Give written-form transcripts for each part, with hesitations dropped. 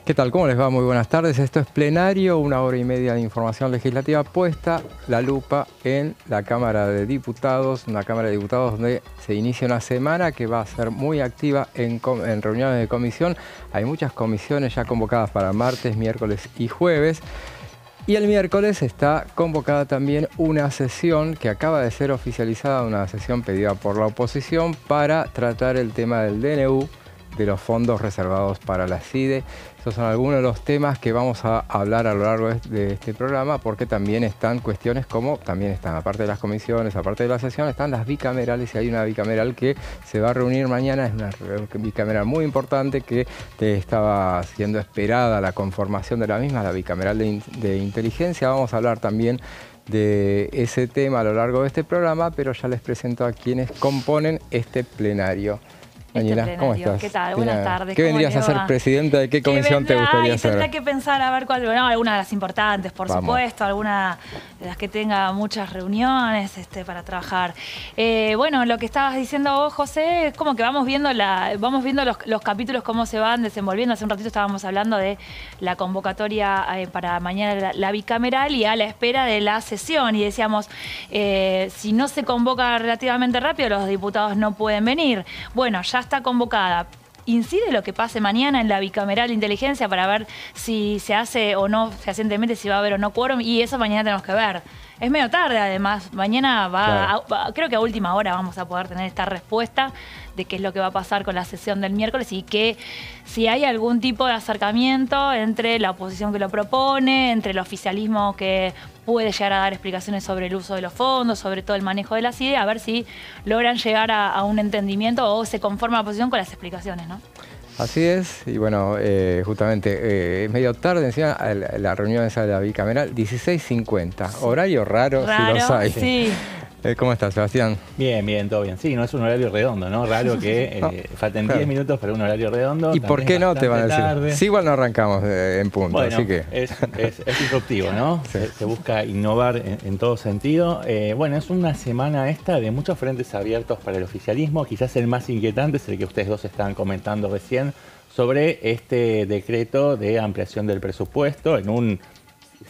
¿Qué tal? ¿Cómo les va? Muy buenas tardes. Esto es Plenario, 1 hora y media de información legislativa puesta la lupa en la Cámara de Diputados, una Cámara de Diputados donde se inicia una semana que va a ser muy activa en reuniones de comisión. Hay muchas comisiones ya convocadas para martes, miércoles y jueves. Y el miércoles está convocada también una sesión que acaba de ser oficializada, una sesión pedida por la oposición para tratar el tema del DNU, de los fondos reservados para la CIDE. Esos son algunos de los temas que vamos a hablar a lo largo de este programa, porque también están cuestiones como, también están, aparte de las comisiones, aparte de la sesión, están las bicamerales, y hay una bicameral que se va a reunir mañana. Es una bicameral muy importante que estaba siendo esperada la conformación de la misma, la bicameral de inteligencia. Vamos a hablar también de ese tema a lo largo de este programa, pero ya les presento a quienes componen este plenario. Daniela, ¿cómo estás? ¿Qué tal? Buenas tardes. ¿Qué vendrías a ser presidenta? ¿De qué comisión te gustaría ser? Tendrá que pensar a ver cuál, no, alguna de las importantes, por supuesto, alguna de las que tenga muchas reuniones para trabajar. Bueno, lo que estabas diciendo vos, José, es como que vamos viendo los capítulos cómo se van desenvolviendo. Hace un ratito estábamos hablando de la convocatoria para mañana, la bicameral, y a la espera de la sesión. Y decíamos, si no se convoca relativamente rápido, los diputados no pueden venir. Bueno, ya está convocada. ¿Incide lo que pase mañana en la bicameral de inteligencia para ver si se hace o no fehacientemente, si va a haber o no quórum? Y eso mañana tenemos que ver. Es medio tarde, además. Mañana creo que a última hora vamos a poder tener esta respuesta de qué es lo que va a pasar con la sesión del miércoles y que si hay algún tipo de acercamiento entre la oposición que lo propone, entre el oficialismo que puede llegar a dar explicaciones sobre el uso de los fondos, sobre todo el manejo de la CIDE, a ver si logran llegar a un entendimiento o se conforma la oposición con las explicaciones, ¿no? Así es, y bueno, justamente es medio tarde, encima la reunión esa de la bicameral, 16:50, sí. Horario raro si los hay. Sí. ¿Cómo estás, Sebastián? Bien, bien, todo bien. Sí, no es un horario redondo, ¿no? Raro que falten 10 minutos para un horario redondo. ¿Y por qué no te van a decir? Tarde. Sí, igual no arrancamos en punto, bueno, así que... Es disruptivo, ¿no? Sí. Se busca innovar en todo sentido. Bueno, es una semana esta de muchos frentes abiertos para el oficialismo. Quizás el más inquietante es el que ustedes dos estaban comentando recién sobre este decreto de ampliación del presupuesto en un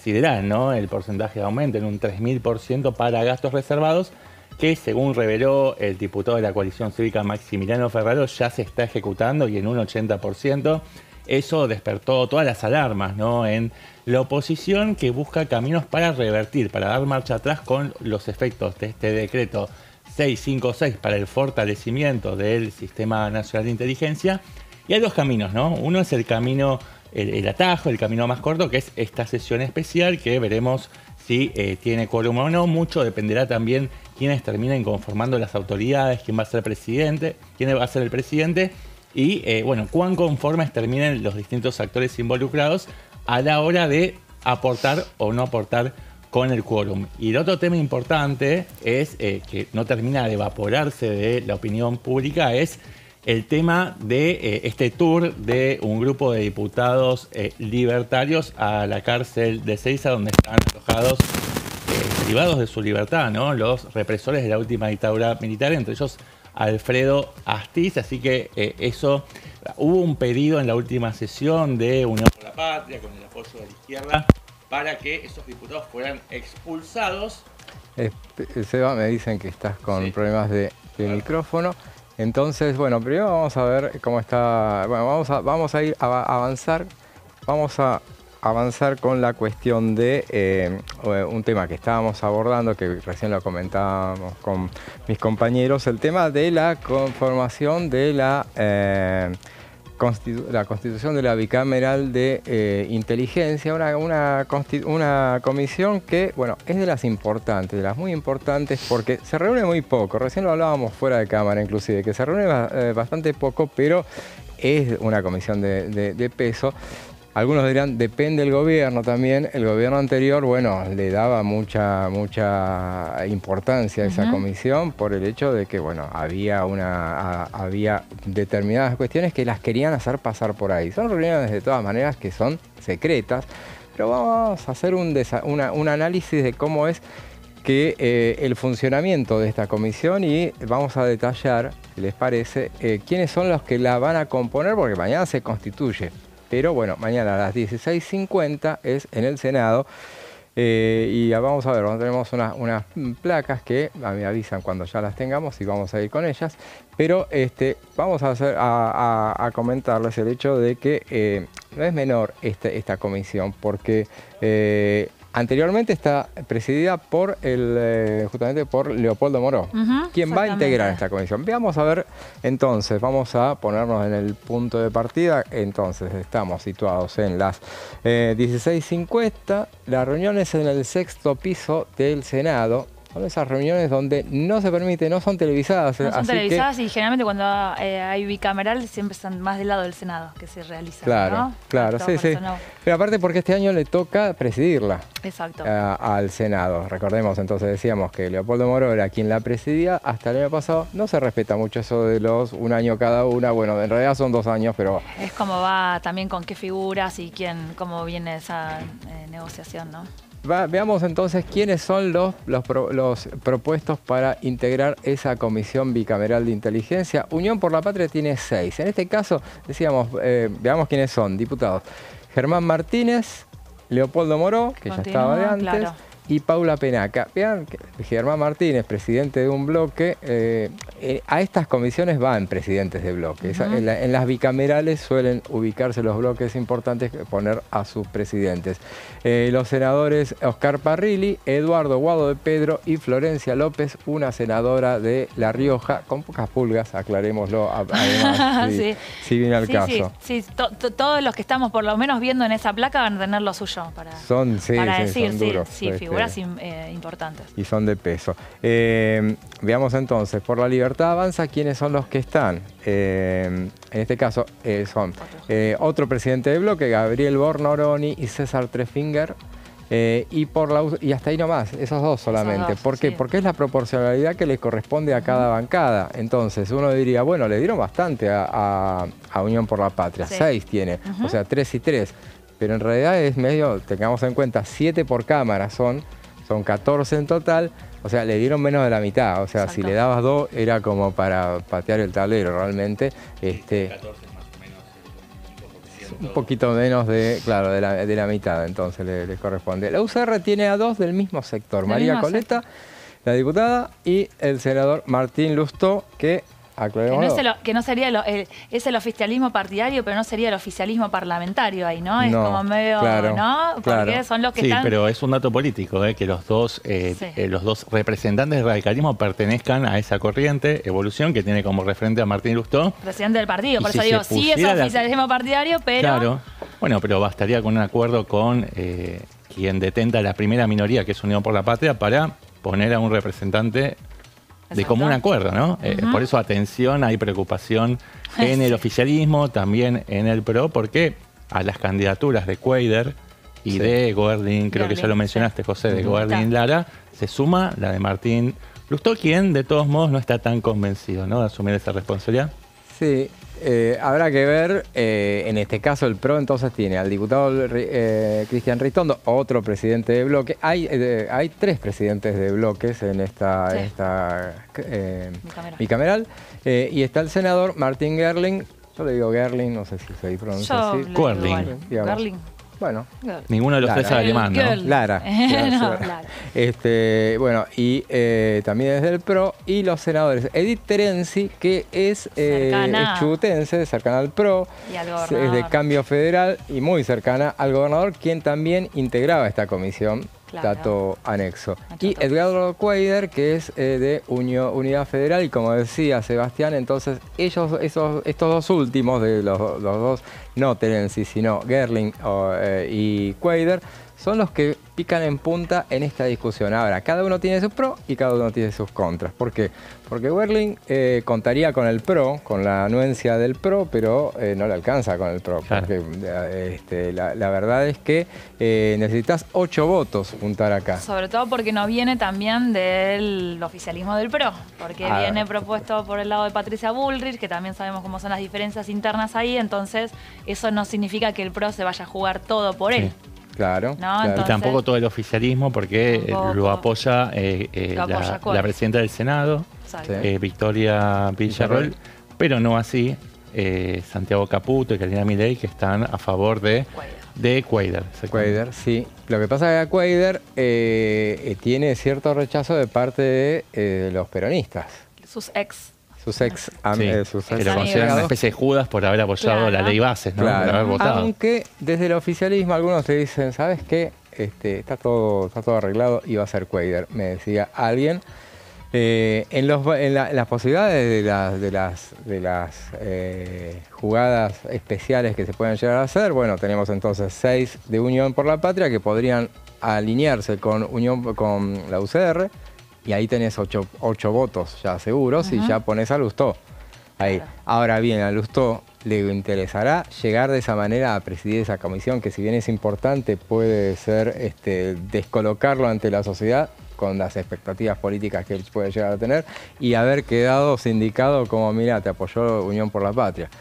sideral, ¿no? El porcentaje aumenta en un 3000% para gastos reservados, que según reveló el diputado de la coalición cívica Maximiliano Ferraro, ya se está ejecutando y en un 80%. Eso despertó todas las alarmas, ¿no? En la oposición, que busca caminos para revertir, para dar marcha atrás con los efectos de este decreto 656 para el fortalecimiento del Sistema Nacional de Inteligencia. Y hay dos caminos, ¿no? Uno es el camino, el atajo, el camino más corto, que es esta sesión especial, que veremos si tiene quórum o no. Mucho dependerá también quiénes terminen conformando las autoridades, quién va a ser presidente, quién va a ser el presidente y, bueno, cuán conformes terminen los distintos actores involucrados a la hora de aportar o no aportar con el quórum. Y el otro tema importante es, que no termina de evaporarse de la opinión pública, es el tema de este tour de un grupo de diputados libertarios a la cárcel de Ezeiza, donde están alojados, privados de su libertad, ¿no? Los represores de la última dictadura militar, entre ellos Alfredo Astiz. Así que hubo un pedido en la última sesión de Unión por la Patria, con el apoyo de la izquierda, para que esos diputados fueran expulsados. Seba, me dicen que estás con problemas de micrófono. Entonces, bueno, primero vamos a ver cómo está. Bueno, vamos a ir a avanzar. Vamos a avanzar con la cuestión de un tema que estábamos abordando, que recién lo comentábamos con mis compañeros, el tema de la conformación de la constitución de la bicameral de inteligencia, una comisión que, bueno, es de las importantes, de las muy importantes, porque se reúne muy poco. Recién lo hablábamos fuera de cámara, inclusive, que se reúne bastante poco, pero es una comisión de peso. Algunos dirán, depende del gobierno también. El gobierno anterior, bueno, le daba mucha importancia a esa comisión por el hecho de que, bueno, había determinadas cuestiones que las querían hacer pasar por ahí. Son reuniones de todas maneras que son secretas, pero vamos a hacer un análisis de cómo es que el funcionamiento de esta comisión, y vamos a detallar, si les parece, quiénes son los que la van a componer, porque mañana se constituye pero bueno, mañana a las 16:50 es en el Senado. Y vamos a ver, tenemos unas placas que me avisan cuando ya las tengamos y vamos a ir con ellas. Pero vamos a comentarles el hecho de que no es menor esta comisión, porque anteriormente está presidida por justamente por Leopoldo Moró, quien va a integrar esta comisión. Vamos a ver, entonces, vamos a ponernos en el punto de partida. Entonces, estamos situados en las 16:50. La reunión es en el 6º piso del Senado. Son esas reuniones donde no se permite, no son televisadas. No son televisadas y generalmente cuando hay bicameral siempre están más del lado del Senado que se realiza. Claro, ¿no? claro, sí, sí. No. Pero aparte porque este año le toca presidirla. Exacto. Al Senado. Recordemos, entonces decíamos que Leopoldo Moró era quien la presidía. Hasta el año pasado no se respeta mucho eso de los un año cada una. Bueno, en realidad son 2 años, pero... Es como va también con qué figuras y cómo viene esa negociación, ¿no? Veamos entonces quiénes son los propuestos para integrar esa comisión bicameral de inteligencia. Unión por la Patria tiene 6. En este caso, decíamos, veamos quiénes son, diputados. Germán Martínez, Leopoldo Moró, que ya estaba de antes, claro, y Paula Penaca. Vean que Germán Martínez, presidente de un bloque, a estas comisiones van presidentes de bloques. En las bicamerales suelen ubicarse los bloques importantes, poner a sus presidentes. Los senadores Oscar Parrilli, Eduardo Guado de Pedro y Florencia López, una senadora de La Rioja, con pocas pulgas, aclarémoslo, además, si viene al caso. Sí, todos los que estamos por lo menos viendo en esa placa van a tener lo suyo para decir, son duros, figuras importantes. Y son de peso. Veamos entonces, por la Libertad Avanza, ¿quiénes son los que están? En este caso son otro presidente de bloque, Gabriel Bornoroni y César Trefinger, y hasta ahí nomás, esos dos solamente. Esos dos, ¿Por qué? sí. Porque es la proporcionalidad que les corresponde a cada bancada. Entonces uno diría, bueno, le dieron bastante a Unión por la Patria, 6 tiene, o sea, 3 y 3. Pero en realidad es medio, tengamos en cuenta, 7 por cámara son 14 en total, o sea, le dieron menos de la mitad, o sea, exacto, si le dabas 2 era como para patear el tablero realmente. 14 más o menos un poquito menos de la mitad, entonces le corresponde. La UCR tiene a 2 del mismo sector, María Coleta, la diputada, y el senador Martín Lustó, que no sería es el oficialismo partidario, pero no sería el oficialismo parlamentario ahí, ¿no? Es como medio, ¿no? Porque son los que están... Sí, pero es un dato político, que los dos representantes del radicalismo pertenezcan a esa corriente, Evolución, que tiene como referente a Martín Lustó. Presidente del partido, por eso digo, sí es oficialismo partidario, pero... Claro, bueno, pero bastaría con un acuerdo con quien detenta la primera minoría, que es Unión por la Patria, para poner a un representante de común acuerdo, ¿no? Por eso, atención, hay preocupación en el oficialismo, también en el PRO, porque a las candidaturas de Cuadra y de Goerling, creo que ya lo mencionaste, José, de Goerling Lara, se suma la de Martín Lustó, quien de todos modos no está tan convencido, ¿no?, de asumir esa responsabilidad. Sí, habrá que ver, en este caso el PRO entonces tiene al diputado Cristian Ritondo, otro presidente de bloque. Hay 3 presidentes de bloques en esta bicameral, y está el senador Martín Gerling. Yo le digo Gerling, no sé si se pronuncia así. Gerling. Bueno, ninguno de los 3 es alemán, ¿no? Lara. Bueno, y también es del PRO, y los senadores Edith Terenzi, que es chubutense, cercana al PRO, es de Cambio Federal y muy cercana al gobernador, quien también integraba esta comisión. Dato anexo. Y Edgardo Cuadra, que es de Unidad Federal, y como decía Sebastián, entonces estos 2 últimos, de los 2, no Terenzi, sino Gerling y Cuadra, son los que pican en punta en esta discusión. Ahora, cada uno tiene sus pros y cada uno tiene sus contras. ¿Por qué? Porque Gerling contaría con el PRO, con la anuencia del PRO, pero no le alcanza con el PRO. Claro. Porque la verdad es que necesitas 8 votos juntar acá. Sobre todo porque no viene también del oficialismo del PRO, porque viene propuesto por el lado de Patricia Bullrich, que también sabemos cómo son las diferencias internas ahí, entonces eso no significa que el PRO se vaya a jugar todo por él. Claro, ¿no? claro. Y tampoco todo el oficialismo, porque lo apoya la presidenta del Senado, Victoria Villarroel, pero no así Santiago Caputo y Karina Milei, que están a favor de Cuadra. Cuadra, sí. Lo que pasa es que Cuadra tiene cierto rechazo de parte de los peronistas. Sus ex. Que lo consideran una especie de Judas por haber apoyado la ley Bases, ¿no? Claro. Por haber votado. Aunque desde el oficialismo algunos te dicen, ¿sabes qué? Está todo arreglado y va a ser Cuadra, me decía alguien. En las posibilidades de las jugadas especiales que se pueden llegar a hacer, bueno, tenemos entonces 6 de Unión por la Patria que podrían alinearse con la UCR, y ahí tenés 8 votos ya seguros y ya pones a Lustó ahí. Claro. Ahora bien, a Lustó le interesará llegar de esa manera a presidir esa comisión, que si bien es importante, puede ser descolocarlo ante la sociedad con las expectativas políticas que él puede llegar a tener, y haber quedado sindicado como, mira, te apoyó Unión por la Patria.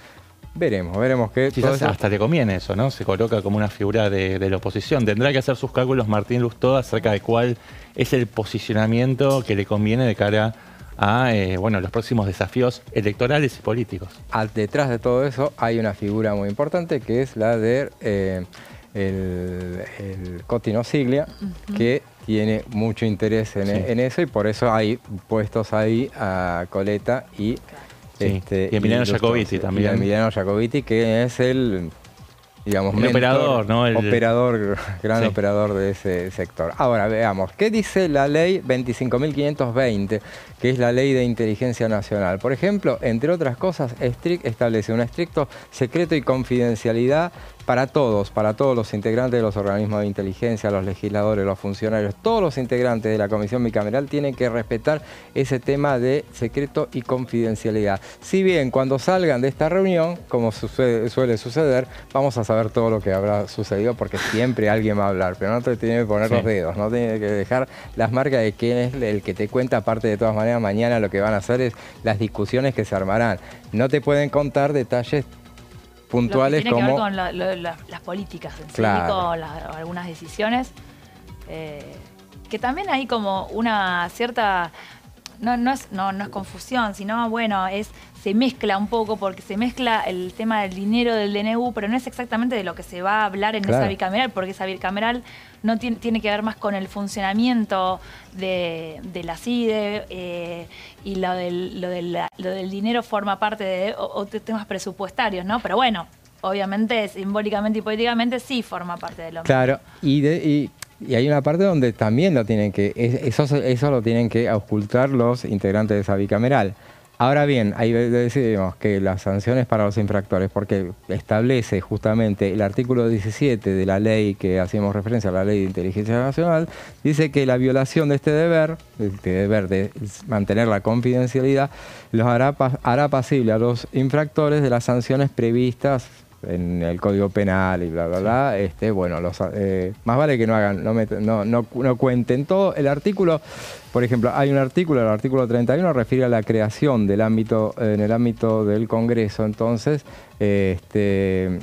Veremos que... Quizás hasta le conviene eso, ¿no? Se coloca como una figura de la oposición. Tendrá que hacer sus cálculos Martín Lustó acerca de cuál es el posicionamiento que le conviene de cara a los próximos desafíos electorales y políticos. Detrás de todo eso hay una figura muy importante, que es la de el Cotino Siglia, que tiene mucho interés en eso, y por eso hay puestos ahí a Coleta y... y Emiliano Jacobiti también. Y Emiliano Jacobiti, que es el, digamos, el operador, ¿no? Gran operador de ese sector. Ahora veamos, ¿qué dice la ley 25.520, que es la ley de inteligencia nacional? Por ejemplo, entre otras cosas, establece un estricto secreto y confidencialidad para todos los integrantes de los organismos de inteligencia, los legisladores, los funcionarios, todos los integrantes de la comisión bicameral tienen que respetar ese tema de secreto y confidencialidad. Si bien cuando salgan de esta reunión, como suele suceder, vamos a saber todo lo que habrá sucedido, porque siempre alguien va a hablar, pero no te tiene que poner los dedos, no tiene que dejar las marcas de quién es el que te cuenta. Aparte, de todas maneras, mañana lo que van a hacer es las discusiones que se armarán. No te pueden contar detalles puntuales tiene que ver con las políticas en sí, con algunas decisiones, que también hay como una cierta, no es confusión, sino se mezcla un poco, porque se mezcla el tema del dinero del DNU, pero no es exactamente de lo que se va a hablar en esa bicameral, porque esa bicameral no tiene que ver más con el funcionamiento de la CIDE, y lo del dinero forma parte de otros temas presupuestarios, ¿no? Pero bueno, obviamente, simbólicamente y políticamente sí forma parte de lo mismo. Claro, y hay una parte donde también lo tienen eso lo tienen que ocultar los integrantes de esa bicameral. Ahora bien, ahí decidimos que las sanciones para los infractores, porque establece justamente el artículo 17 de la ley que hacíamos referencia, a la Ley de Inteligencia Nacional, dice que la violación de este deber de mantener la confidencialidad, los hará pasible a los infractores de las sanciones previstas en el Código Penal y bla, bla, bla. Más vale que no hagan, no cuenten todo. El artículo, por ejemplo, hay un artículo, el artículo 31, refiere a la creación en el ámbito del Congreso, entonces, de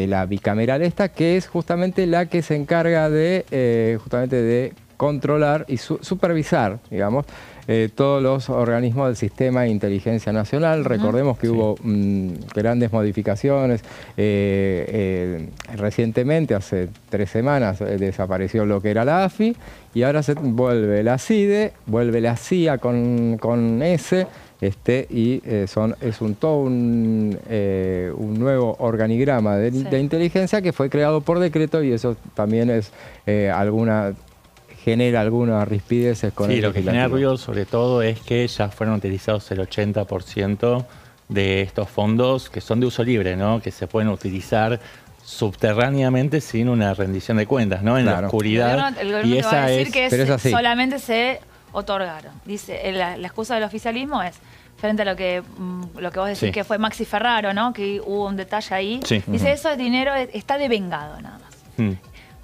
la bicameral que es justamente la que se encarga de controlar y supervisar, digamos, todos los organismos del sistema de inteligencia nacional. Recordemos que hubo grandes modificaciones. Recientemente, hace 3 semanas, desapareció lo que era la AFI, y ahora vuelve la CIDE, vuelve la CIA con S, es un nuevo organigrama de inteligencia que fue creado por decreto, y eso también es genera algunas rispideces con el lo que genera ruido sobre todo es que ya fueron utilizados el 80% de estos fondos que son de uso libre, ¿no? Que se pueden utilizar subterráneamente sin una rendición de cuentas, ¿no? En la oscuridad. El gobierno te va a decir que solamente se otorgaron. Dice, la excusa del oficialismo es, frente a lo que vos decís que fue Maxi Ferraro, ¿no? Que hubo un detalle ahí. Dice, eso es dinero, está devengado nada más.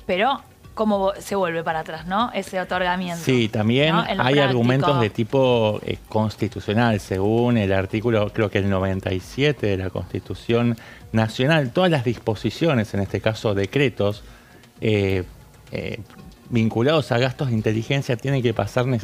Pero cómo se vuelve para atrás, ¿no? Ese otorgamiento. Sí, también hay argumentos de tipo constitucional, según el artículo, creo que el 97 de la Constitución Nacional. Todas las disposiciones, en este caso decretos, vinculados a gastos de inteligencia tienen que pasar no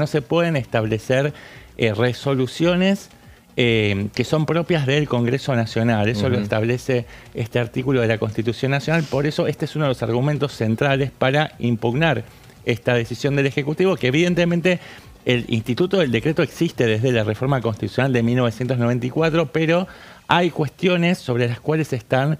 se pueden establecer resoluciones que son propias del Congreso Nacional. Eso lo establece este artículo de la Constitución Nacional. Por eso este es uno de los argumentos centrales para impugnar esta decisión del Ejecutivo, que evidentemente el instituto del decreto existe desde la reforma constitucional de 1994, pero hay cuestiones sobre las cuales están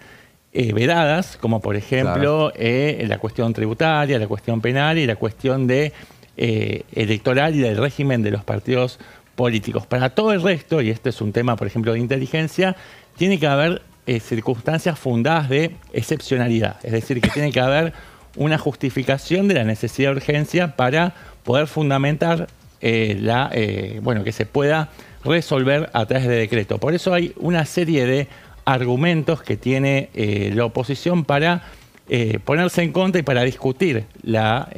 vedadas, como por ejemplo la cuestión tributaria, la cuestión penal y la cuestión de electoral y del régimen de los partidos políticos. Para todo el resto, y este es un tema, por ejemplo, de inteligencia, tiene que haber circunstancias fundadas de excepcionalidad. Es decir, que tiene que haber una justificación de la necesidad de urgencia para poder fundamentar que se pueda resolver a través de decreto. Por eso hay una serie de argumentos que tiene la oposición para ponerse en contra y para discutir la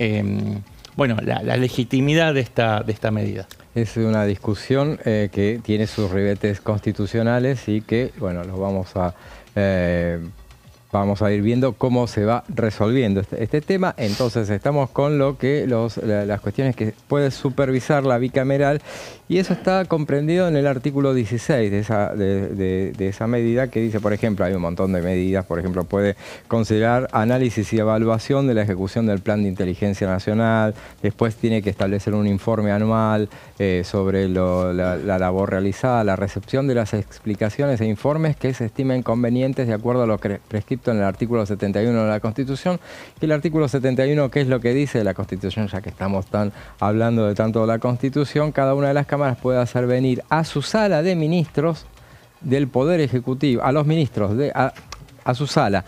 legitimidad de esta medida. Es una discusión que tiene sus ribetes constitucionales y que, bueno, los vamos a ir viendo cómo se va resolviendo este tema. Entonces estamos con las cuestiones que puede supervisar la bicameral, y eso está comprendido en el artículo 16 de esa medida, que dice, por ejemplo, hay un montón de medidas. Por ejemplo, puede considerar análisis y evaluación de la ejecución del Plan de Inteligencia Nacional. Después tiene que establecer un informe anual sobre la labor realizada, la recepción de las explicaciones e informes que se estimen convenientes de acuerdo a lo prescrito en el artículo 71 de la Constitución. Y el artículo 71, ¿qué es lo que dice de la Constitución? Ya que estamos hablando de tanto de la Constitución, cada una de las cámaras puede hacer venir a su sala de ministros del Poder Ejecutivo, a los ministros a su sala,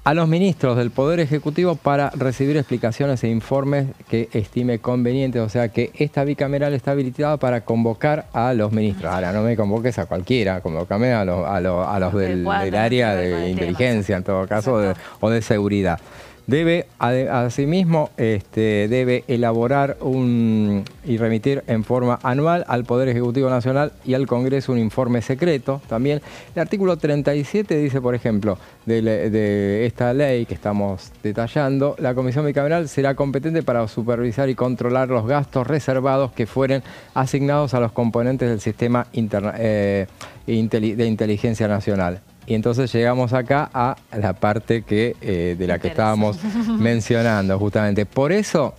a los ministros del Poder Ejecutivo para recibir explicaciones e informes que estime convenientes. O sea que esta bicameral está habilitada para convocar a los ministros. Ahora, no me convoques a cualquiera, convócame a los del área de inteligencia, en todo caso, o de seguridad. Debe, asimismo, debe elaborar y remitir en forma anual al Poder Ejecutivo Nacional y al Congreso un informe secreto. También el artículo 37 dice, por ejemplo, de esta ley que estamos detallando, la Comisión Bicameral será competente para supervisar y controlar los gastos reservados que fueren asignados a los componentes del sistema de inteligencia nacional. Y entonces llegamos acá a la parte de la que estábamos mencionando justamente. Por eso,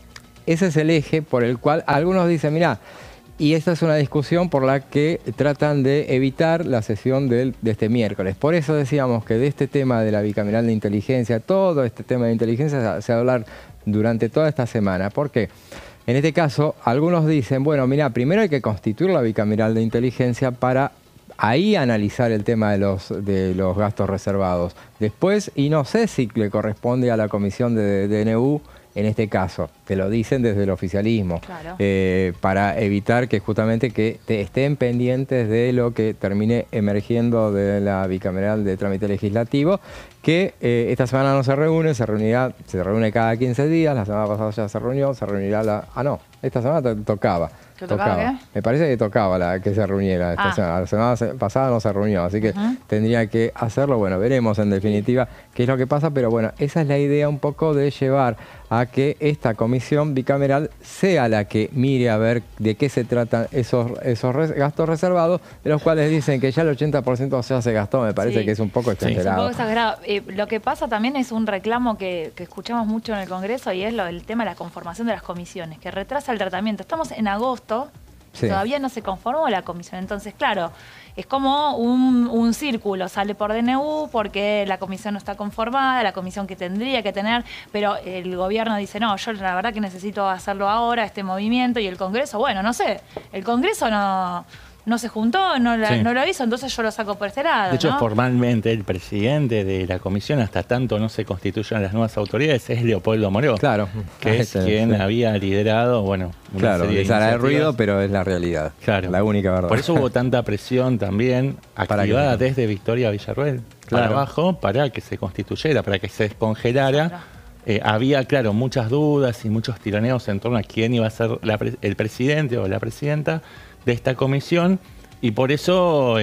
ese es el eje por el cual algunos dicen, mirá, y esta es una discusión por la que tratan de evitar la sesión de este miércoles. Por eso decíamos que de este tema de la bicameral de inteligencia, todo este tema de inteligencia se va a hablar durante toda esta semana. ¿Por qué? En este caso, algunos dicen, bueno, mirá, primero hay que constituir la bicameral de inteligencia para ahí analizar el tema de los gastos reservados. Después, y no sé si le corresponde a la comisión de DNU, en este caso, te lo dicen desde el oficialismo, claro, para evitar que justamente estén pendientes de lo que termine emergiendo de la bicameral de trámite legislativo, que esta semana no se reúne, se reúne cada 15 días, la semana pasada ya se reunirá esta semana tocaba. ¿Tocaba? Me parece que tocaba que se reuniera esta semana. La semana pasada no se reunió, así que tendría que hacerlo. Bueno, veremos en definitiva qué es lo que pasa, pero bueno, esa es la idea un poco de llevar a que esta comisión bicameral sea la que mire a ver de qué se tratan esos gastos reservados, de los cuales dicen que ya el 80% ya se gastó. Me parece que es un poco exagerado. Es un poco exagerado. Lo que pasa también es un reclamo que escuchamos mucho en el Congreso, y es el tema de la conformación de las comisiones, que retrasa el tratamiento. Estamos en agosto, todavía no se conformó la comisión. Entonces, claro, es como un círculo. Sale por DNU porque la comisión no está conformada, la comisión que tendría que tener, pero el gobierno dice, no, yo la verdad que necesito hacerlo ahora, este movimiento, y el Congreso, bueno, no sé, el Congreso no se juntó, no lo hizo, entonces yo lo saco por este lado. De hecho, formalmente el presidente de la comisión, hasta tanto no se constituyan las nuevas autoridades, es Leopoldo Moró. Claro. Que es quien había liderado, una serie de les hará ruido, pero es la realidad. Claro. La única verdad. Por eso hubo tanta presión también activada desde Victoria Villarruel para abajo, para que se constituyera, para que se descongelara. Había, claro, muchas dudas y muchos tironeos en torno a quién iba a ser el presidente o la presidenta de esta comisión, y por eso,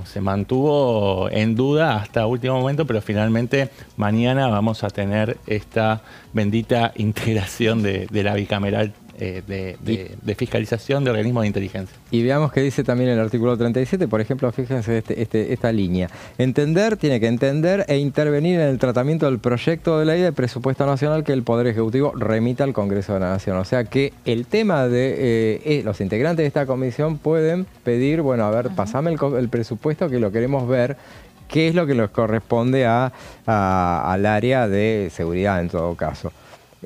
se mantuvo en duda hasta último momento, pero finalmente mañana vamos a tener esta bendita integración de la bicameral de fiscalización de organismos de inteligencia. Y veamos qué dice también el artículo 37, por ejemplo, fíjense esta línea. Entender, tiene que entender e intervenir en el tratamiento del proyecto de ley de presupuesto nacional que el Poder Ejecutivo remita al Congreso de la Nación. O sea que el tema de los integrantes de esta comisión pueden pedir, bueno, a ver, pasame el presupuesto que lo queremos ver, qué es lo que les corresponde al área de seguridad en todo caso.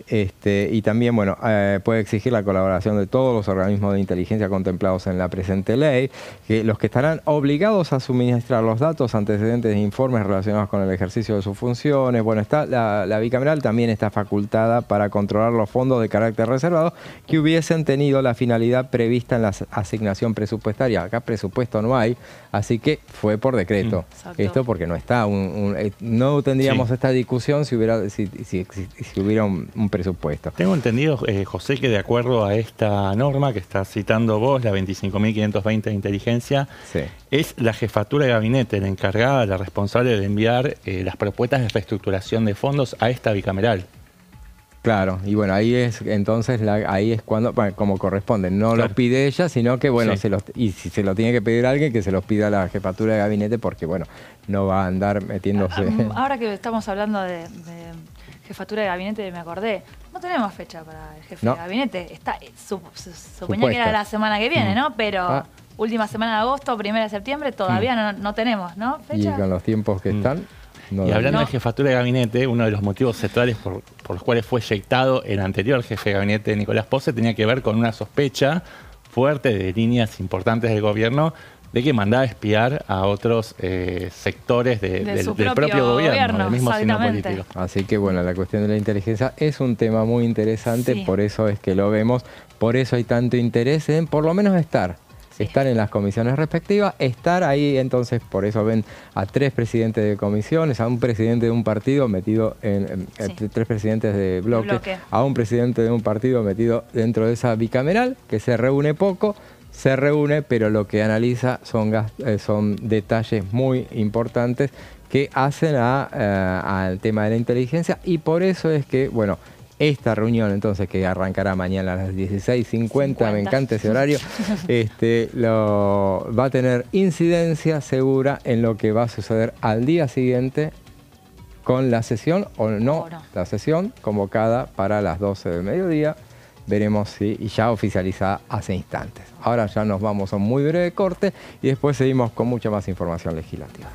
Y también, bueno, puede exigir la colaboración de todos los organismos de inteligencia contemplados en la presente ley, que los que estarán obligados a suministrar los datos, antecedentes e informes relacionados con el ejercicio de sus funciones. Bueno, la bicameral también está facultada para controlar los fondos de carácter reservado que hubiesen tenido la finalidad prevista en la asignación presupuestaria. Acá presupuesto no hay, así que fue por decreto. Esto porque no está, no tendríamos esta discusión si hubiera un presupuesto. Tengo entendido, José, que de acuerdo a esta norma que estás citando vos, la 25.520 de inteligencia, es la jefatura de gabinete la encargada, la responsable de enviar las propuestas de reestructuración de fondos a esta bicameral. Claro, y bueno, ahí es entonces ahí es cuando, bueno, como corresponde, no lo pide ella, sino que bueno, y si se lo tiene que pedir a alguien, que se los pida a la jefatura de gabinete, porque bueno, no va a andar metiéndose. Ahora que estamos hablando de jefatura de gabinete, me acordé, no tenemos fecha para el jefe de gabinete. Suponía que era la semana que viene, ¿no? Pero última semana de agosto, 1 de septiembre, todavía no tenemos, ¿no? Fecha. Y con los tiempos que están. Y hablando de jefatura de gabinete, uno de los motivos centrales por los cuales fue eyectado el anterior jefe de gabinete, Nicolás Pose, tenía que ver con una sospecha fuerte de líneas importantes del gobierno de que mandaba espiar a otros sectores del propio gobierno, del mismo signo político. Así que bueno, la cuestión de la inteligencia es un tema muy interesante, por eso es que lo vemos, por eso hay tanto interés en por lo menos estar en las comisiones respectivas, estar ahí. Entonces por eso ven a 3 presidentes de comisiones, a un presidente de un partido metido en 3 presidentes de bloque, a un presidente de un partido metido dentro de esa bicameral, que se reúne poco, pero lo que analiza son detalles muy importantes que hacen al tema de la inteligencia, y por eso es que, bueno, esta reunión entonces que arrancará mañana a las 16:50, me encanta ese horario, va a tener incidencia segura en lo que va a suceder al día siguiente con la sesión o no. La sesión convocada para las 12 del mediodía. Veremos si ya oficializada hace instantes. Ahora ya nos vamos a un muy breve corte y después seguimos con mucha más información legislativa.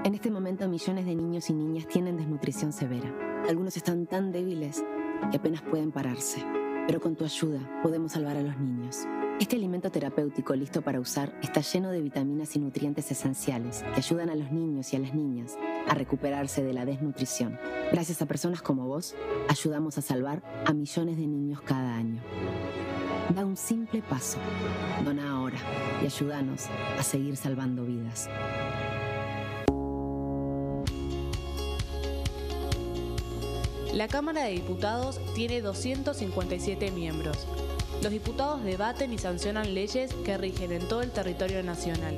En este momento, millones de niños y niñas tienen desnutrición severa. Algunos están tan débiles que apenas pueden pararse. Pero con tu ayuda podemos salvar a los niños. Este alimento terapéutico listo para usar está lleno de vitaminas y nutrientes esenciales que ayudan a los niños y a las niñas a recuperarse de la desnutrición. Gracias a personas como vos, ayudamos a salvar a millones de niños cada año. Da un simple paso. Dona ahora y ayúdanos a seguir salvando vidas. La Cámara de Diputados tiene 257 miembros. Los diputados debaten y sancionan leyes que rigen en todo el territorio nacional.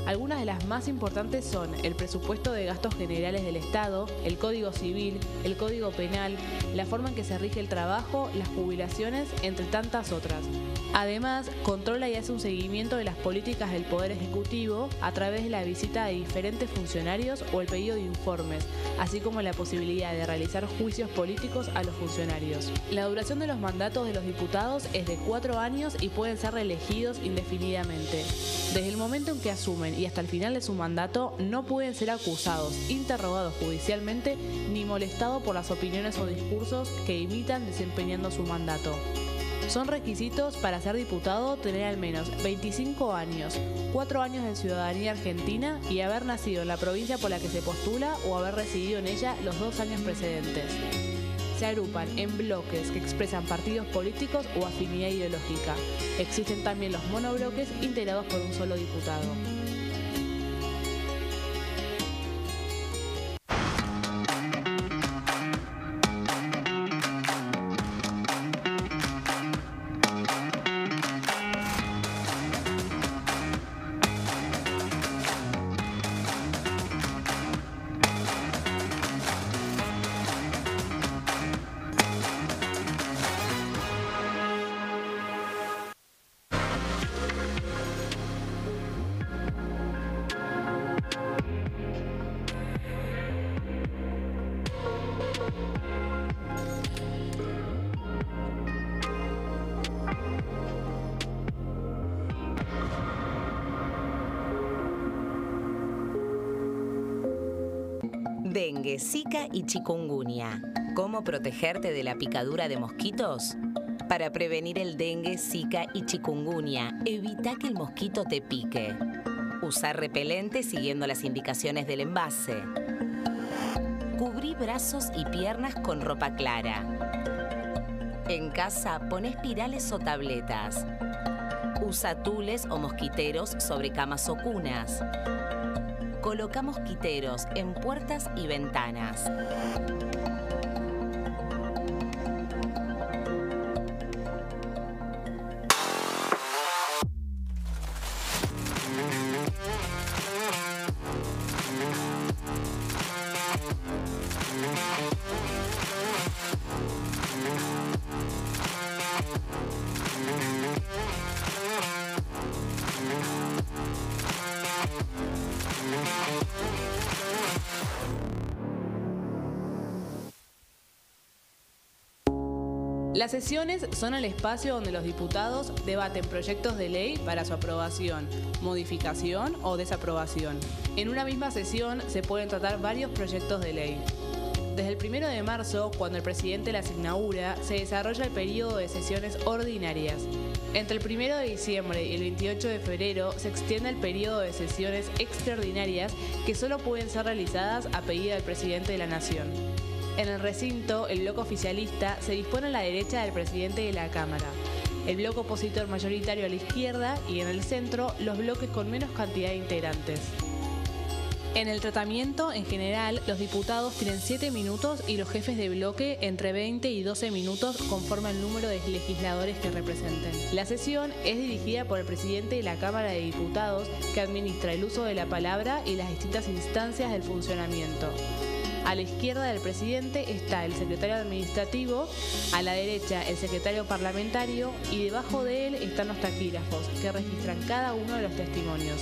Algunas de las más importantes son el presupuesto de gastos generales del Estado, el Código Civil, el Código Penal, la forma en que se rige el trabajo, las jubilaciones, entre tantas otras. Además, controla y hace un seguimiento de las políticas del Poder Ejecutivo a través de la visita de diferentes funcionarios o el pedido de informes, así como la posibilidad de realizar juicios políticos a los funcionarios. La duración de los mandatos de los diputados es de 4 años y pueden ser reelegidos indefinidamente. Desde el momento en que asumen y hasta el final de su mandato, no pueden ser acusados, interrogados judicialmente, ni molestados por las opiniones o discursos que imitan desempeñando su mandato. Son requisitos para ser diputado tener al menos 25 años, 4 años de ciudadanía argentina y haber nacido en la provincia por la que se postula o haber residido en ella los 2 años precedentes. se agrupan en bloques que expresan partidos políticos o afinidad ideológica. Existen también los monobloques integrados por un solo diputado. Dengue, Zika y chikungunya. ¿Cómo protegerte de la picadura de mosquitos? Para prevenir el dengue, Zika y chikungunya, evita que el mosquito te pique. Usar repelente siguiendo las indicaciones del envase. Cubrí brazos y piernas con ropa clara. En casa, pon espirales o tabletas. Usa tules o mosquiteros sobre camas o cunas. Coloca mosquiteros en puertas y ventanas. Las sesiones son el espacio donde los diputados debaten proyectos de ley para su aprobación, modificación o desaprobación. En una misma sesión se pueden tratar varios proyectos de ley. Desde el 1 de marzo, cuando el presidente las inaugura, se desarrolla el periodo de sesiones ordinarias. Entre el 1 de diciembre y el 28 de febrero se extiende el periodo de sesiones extraordinarias que solo pueden ser realizadas a pedido del presidente de la Nación. En el recinto, el bloque oficialista se dispone a la derecha del presidente de la Cámara, el bloque opositor mayoritario a la izquierda y en el centro los bloques con menos cantidad de integrantes. En el tratamiento, en general, los diputados tienen 7 minutos y los jefes de bloque entre 20 y 12 minutos conforme al número de legisladores que representen. La sesión es dirigida por el presidente de la Cámara de Diputados, que administra el uso de la palabra y las distintas instancias del funcionamiento. A la izquierda del presidente está el secretario administrativo, a la derecha el secretario parlamentario y debajo de él están los taquígrafos, que registran cada uno de los testimonios.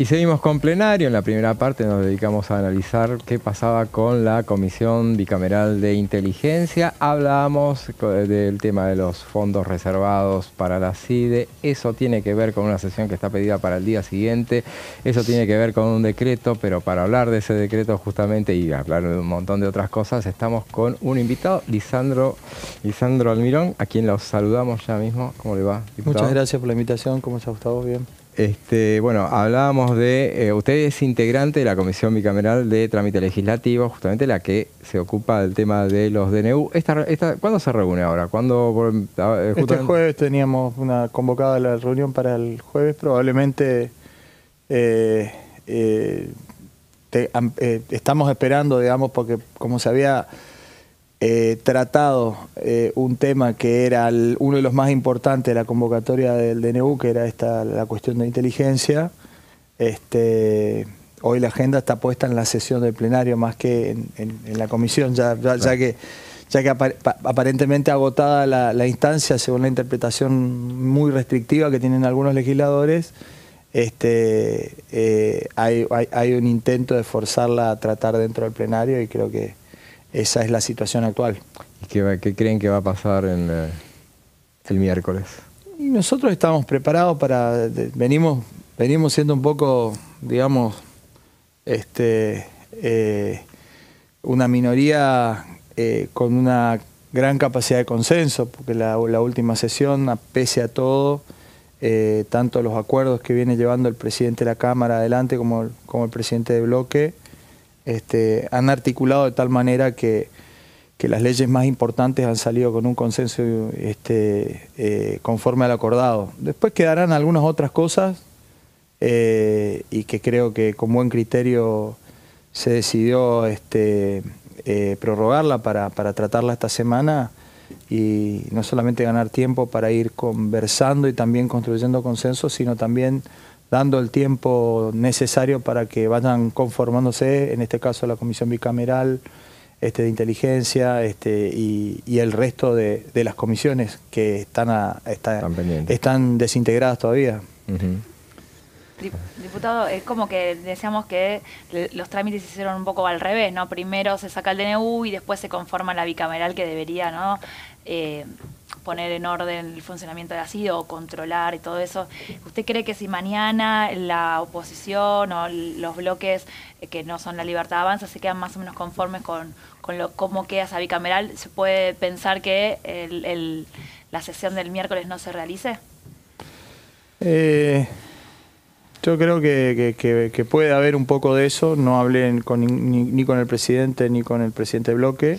Y seguimos con plenario. En la primera parte nos dedicamos a analizar qué pasaba con la Comisión Bicameral de Inteligencia. Hablábamos del tema de los fondos reservados para la CIDE. Eso tiene que ver con una sesión que está pedida para el día siguiente. Eso tiene que ver con un decreto, pero para hablar de ese decreto justamente y hablar de un montón de otras cosas, estamos con un invitado, Lisandro Almirón, a quien los saludamos ya mismo. ¿Cómo le va, diputado? Muchas gracias por la invitación. ¿Cómo está Gustavo? Bien. Bueno, hablábamos de, usted es integrante de la Comisión Bicameral de Trámite Legislativo, justamente la que se ocupa del tema de los DNU. ¿Cuándo se reúne ahora? Este jueves teníamos una convocada la reunión para el jueves, probablemente estamos esperando, digamos, porque como se había tratado un tema que era uno de los más importantes de la convocatoria del DNU, que era la cuestión de inteligencia. Hoy la agenda está puesta en la sesión del plenario más que en la comisión, ya que aparentemente agotada la instancia según la interpretación muy restrictiva que tienen algunos legisladores. hay un intento de forzarla a tratar dentro del plenario, y creo que esa es la situación actual. ¿Y qué creen que va a pasar el miércoles? Nosotros estamos preparados para... Venimos siendo un poco, digamos, una minoría con una gran capacidad de consenso, porque la última sesión, pese a todo, tanto los acuerdos que viene llevando el presidente de la Cámara adelante como el presidente de bloque, han articulado de tal manera que las leyes más importantes han salido con un consenso conforme al acordado. Después quedarán algunas otras cosas y que creo que con buen criterio se decidió prorrogarla para tratarla esta semana, y no solamente ganar tiempo para ir conversando y también construyendo consensos, sino también dando el tiempo necesario para que vayan conformándose, en este caso la Comisión Bicameral de Inteligencia y el resto de las comisiones que están desintegradas todavía. Diputado, es como que decíamos que los trámites se hicieron un poco al revés, ¿no? Primero se saca el DNU y después se conforma la bicameral, que debería, ¿no?, poner en orden el funcionamiento de la CID o controlar y todo eso. ¿Usted cree que si mañana la oposición o los bloques que no son La Libertad Avanza se quedan más o menos conformes con cómo queda esa bicameral, se puede pensar que la sesión del miércoles no se realice? Yo creo que puede haber un poco de eso. No hablé ni con el presidente ni con el presidente de bloque.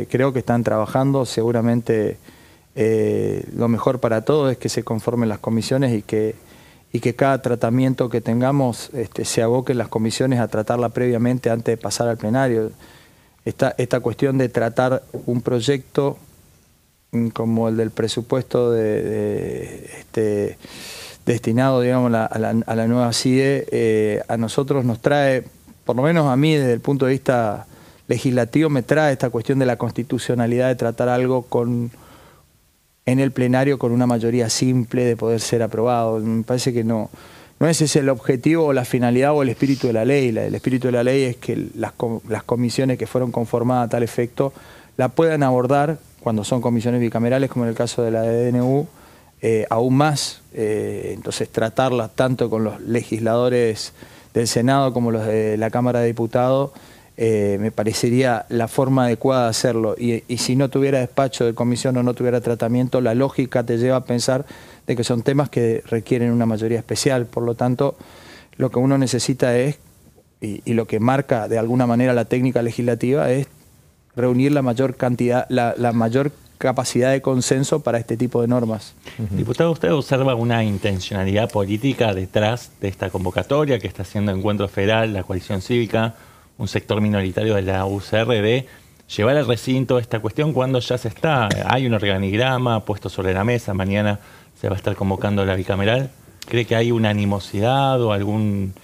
Creo que están trabajando. Seguramente lo mejor para todos es que se conformen las comisiones y que cada tratamiento que tengamos se aboque en las comisiones a tratarla previamente antes de pasar al plenario. Esta cuestión de tratar un proyecto como el del presupuesto destinado, digamos, a la nueva CIDE, a nosotros nos trae, por lo menos a mí desde el punto de vista legislativo, me trae esta cuestión de la constitucionalidad de tratar algo en el plenario con una mayoría simple de poder ser aprobado. Me parece que no ese es el objetivo o la finalidad o el espíritu de la ley. El espíritu de la ley es que las comisiones que fueron conformadas a tal efecto la puedan abordar, cuando son comisiones bicamerales, como en el caso de la de DNU, aún más. Entonces tratarlas tanto con los legisladores del Senado como los de la Cámara de Diputados, me parecería la forma adecuada de hacerlo. Y si no tuviera despacho de comisión o no tuviera tratamiento, la lógica te lleva a pensar de que son temas que requieren una mayoría especial. Por lo tanto, lo que uno necesita es, y lo que marca de alguna manera la técnica legislativa, es reunir la mayor cantidad, la mayor capacidad de consenso para este tipo de normas. Diputado, ¿usted observa una intencionalidad política detrás de esta convocatoria que está haciendo Encuentro Federal, la coalición cívica, un sector minoritario de la UCR, de llevar al recinto esta cuestión cuando ya hay un organigrama puesto sobre la mesa, mañana se va a estar convocando la bicameral? ¿Cree que hay una animosidad o algún...?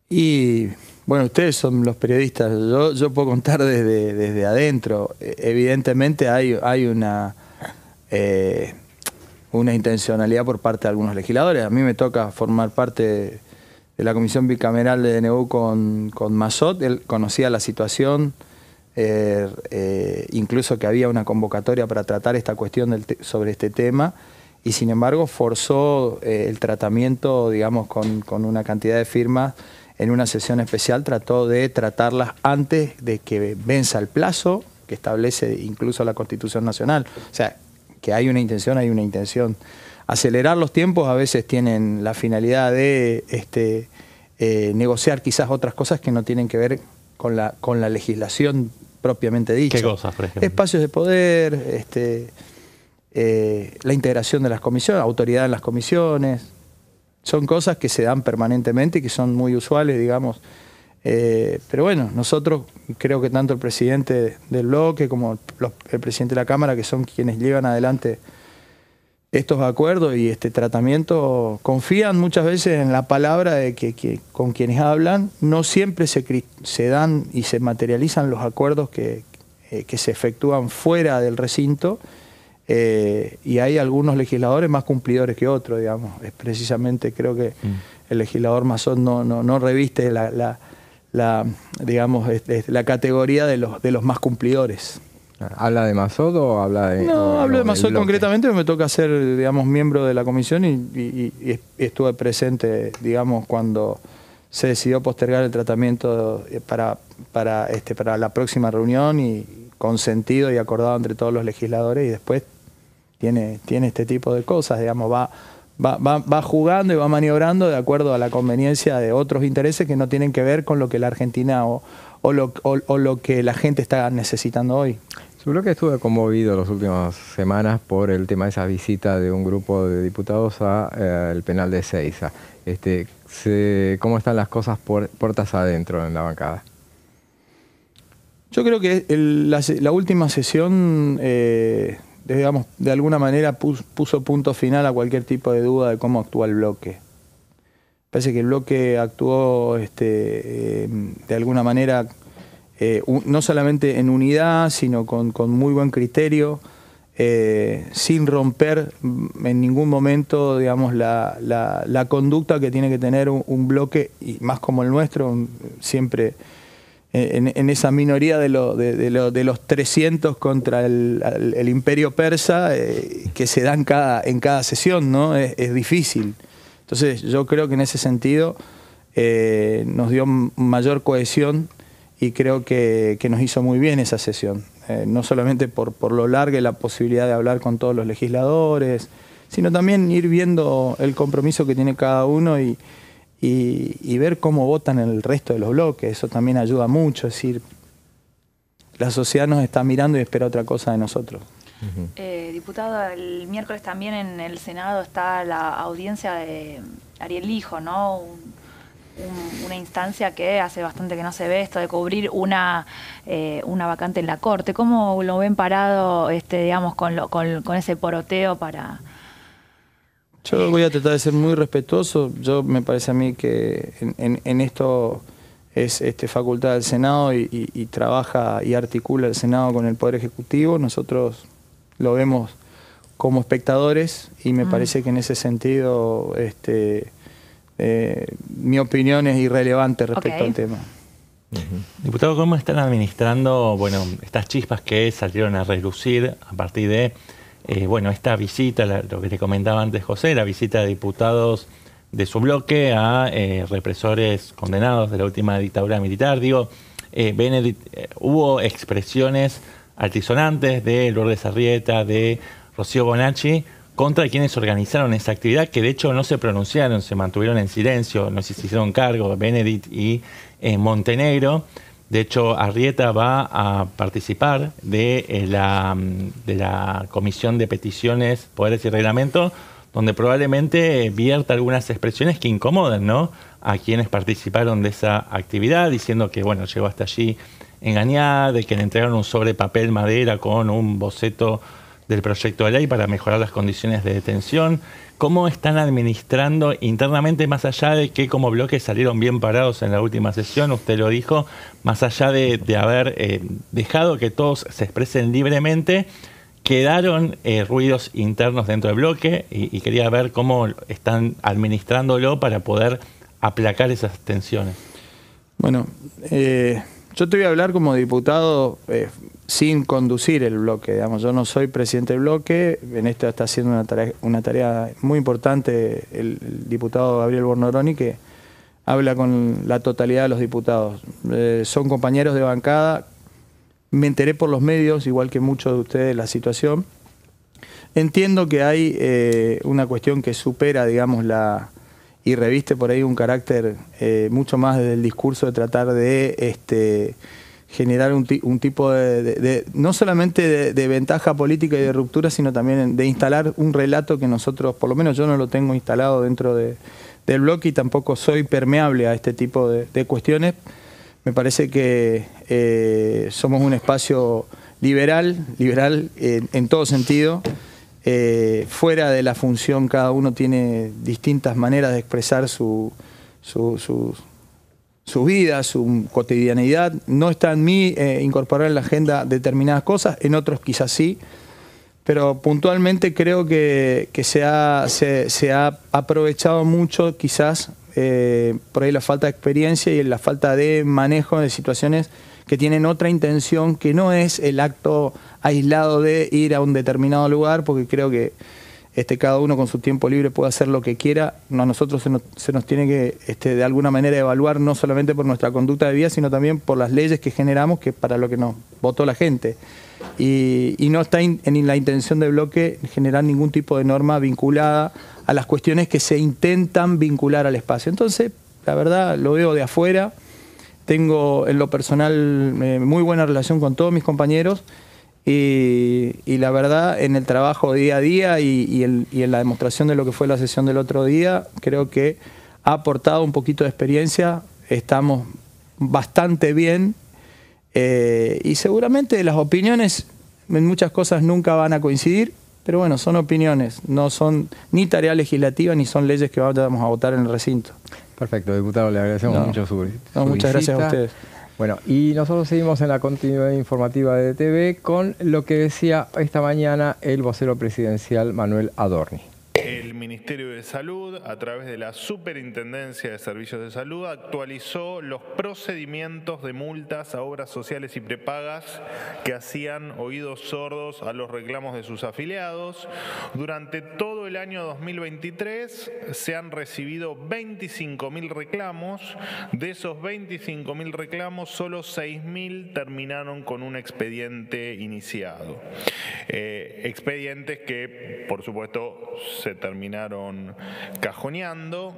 Y bueno, ustedes son los periodistas, yo puedo contar desde adentro. Evidentemente hay una intencionalidad por parte de algunos legisladores. A mí me toca formar parte de la Comisión Bicameral de DNU con Massot. Él conocía la situación, incluso que había una convocatoria para tratar esta cuestión sobre este tema, y sin embargo forzó el tratamiento, digamos, con una cantidad de firmas. En una sesión especial trató de tratarlas antes de que venza el plazo que establece incluso la Constitución Nacional. O sea, que hay una intención, hay una intención. Acelerar los tiempos a veces tienen la finalidad de negociar quizás otras cosas que no tienen que ver con la legislación propiamente dicha. ¿Qué cosas, por ejemplo? Espacios de poder, la integración de las comisiones, autoridad en las comisiones. Son cosas que se dan permanentemente y que son muy usuales, digamos. Pero bueno, nosotros, creo que tanto el presidente del bloque como el presidente de la Cámara, que son quienes llevan adelante estos acuerdos y este tratamiento, confían muchas veces en la palabra de que con quienes hablan. No siempre se dan y se materializan los acuerdos que se efectúan fuera del recinto, y hay algunos legisladores más cumplidores que otros, digamos. Es precisamente, creo que el legislador Mazot no reviste digamos, la categoría de los más cumplidores. ¿Habla de Mazot o habla de...? No, hablo de Mazot concretamente, me toca ser, digamos, miembro de la comisión y estuve presente, digamos, cuando se decidió postergar el tratamiento para la próxima reunión, y consentido y acordado entre todos los legisladores, y después tiene este tipo de cosas, digamos, va jugando y va maniobrando de acuerdo a la conveniencia de otros intereses que no tienen que ver con lo que la Argentina o lo que la gente está necesitando hoy. Su bloque estuvo conmovido las últimas semanas por el tema de esa visita de un grupo de diputados al penal de Ezeiza. ¿Cómo están las cosas puertas adentro en la bancada? Yo creo que la última sesión, digamos, de alguna manera puso punto final a cualquier tipo de duda de cómo actúa el bloque. Parece que el bloque actuó de alguna manera no solamente en unidad, sino con muy buen criterio, sin romper en ningún momento, digamos, la conducta que tiene que tener un bloque, y más como el nuestro, siempre en esa minoría de los 300 contra el imperio persa, que se da en cada sesión, ¿no? Es difícil. Entonces yo creo que en ese sentido nos dio mayor cohesión, y creo que nos hizo muy bien esa sesión. No solamente por lo larga y la posibilidad de hablar con todos los legisladores, sino también ir viendo el compromiso que tiene cada uno y ver cómo votan el resto de los bloques. Eso también ayuda mucho. Es decir, la sociedad nos está mirando y espera otra cosa de nosotros. Diputado, el miércoles también en el Senado está la audiencia de Ariel Lijo, ¿no? Una instancia que hace bastante que no se ve, esto de cubrir una vacante en la Corte. ¿Cómo lo ven parado, digamos, con ese poroteo para...? Yo voy a tratar de ser muy respetuoso. Me parece a mí que en esto es facultad del Senado, y trabaja y articula el Senado con el Poder Ejecutivo. Nosotros lo vemos como espectadores, y me parece que en ese sentido mi opinión es irrelevante respecto al tema. Diputado, ¿cómo están administrando estas chispas que salieron a relucir a partir de esta visita, lo que te comentaba antes José, la visita de diputados de su bloque a represores condenados de la última dictadura militar? Hubo expresiones altisonantes de Lourdes Arrieta, de Rocío Bonacci, contra quienes organizaron esa actividad, que de hecho no se pronunciaron, se mantuvieron en silencio, no sé si se hicieron cargo, Benedict y Montenegro. De hecho, Arrieta va a participar de la Comisión de Peticiones, Poderes y Reglamento, donde probablemente vierta algunas expresiones que incomodan, ¿no?, a quienes participaron de esa actividad, diciendo que llegó hasta allí engañada, de que le entregaron un sobre papel madera con un boceto del proyecto de ley para mejorar las condiciones de detención. ¿Cómo están administrando internamente, más allá de que como bloque salieron bien parados en la última sesión? Usted lo dijo, más allá de haber dejado que todos se expresen libremente, quedaron ruidos internos dentro del bloque, y quería ver cómo están administrándolo para poder aplacar esas tensiones. Bueno, yo te voy a hablar como diputado sin conducir el bloque, digamos. Yo no soy presidente del bloque. En esto está haciendo una tarea muy importante el diputado Gabriel Bornoroni, que habla con la totalidad de los diputados. Son compañeros de bancada. Me enteré por los medios, igual que muchos de ustedes, la situación. Entiendo que hay una cuestión que supera, digamos, y reviste por ahí un carácter mucho más desde el discurso de tratar de generar un tipo no solamente de ventaja política y de ruptura, sino también de instalar un relato que nosotros, por lo menos yo no lo tengo instalado dentro del bloque, y tampoco soy permeable a este tipo de cuestiones. Me parece que somos un espacio liberal en todo sentido. Fuera de la función, cada uno tiene distintas maneras de expresar su vida, su cotidianidad. No está en mí incorporar en la agenda determinadas cosas, en otros quizás sí, pero puntualmente creo que se ha aprovechado mucho quizás por ahí la falta de experiencia y la falta de manejo de situaciones que tienen otra intención que no es el acto aislado de ir a un determinado lugar, porque creo que cada uno con su tiempo libre puede hacer lo que quiera. A nosotros se nos tiene que de alguna manera evaluar, no solamente por nuestra conducta de vida, sino también por las leyes que generamos, que para lo que nos votó la gente. Y no está en la intención del bloque generar ningún tipo de norma vinculada a las cuestiones que se intentan vincular al espacio. Entonces, la verdad, lo veo de afuera. Tengo en lo personal muy buena relación con todos mis compañeros y la verdad en el trabajo día a día y en la demostración de lo que fue la sesión del otro día, creo que ha aportado un poquito de experiencia, estamos bastante bien y seguramente las opiniones en muchas cosas nunca van a coincidir, pero bueno, son opiniones, no son ni tarea legislativa ni son leyes que vamos a votar en el recinto. Perfecto, diputado, le agradecemos mucho su muchas gracias a ustedes. Bueno, y nosotros seguimos en la continuidad informativa de TV con lo que decía esta mañana el vocero presidencial Manuel Adorni. El Ministerio de Salud, a través de la Superintendencia de Servicios de Salud, actualizó los procedimientos de multas a obras sociales y prepagas que hacían oídos sordos a los reclamos de sus afiliados. Durante todo el año 2023 se han recibido 25.000 reclamos. De esos 25.000 reclamos, solo 6.000 terminaron con un expediente iniciado. Expedientes que, por supuesto, se terminaron cajoneando,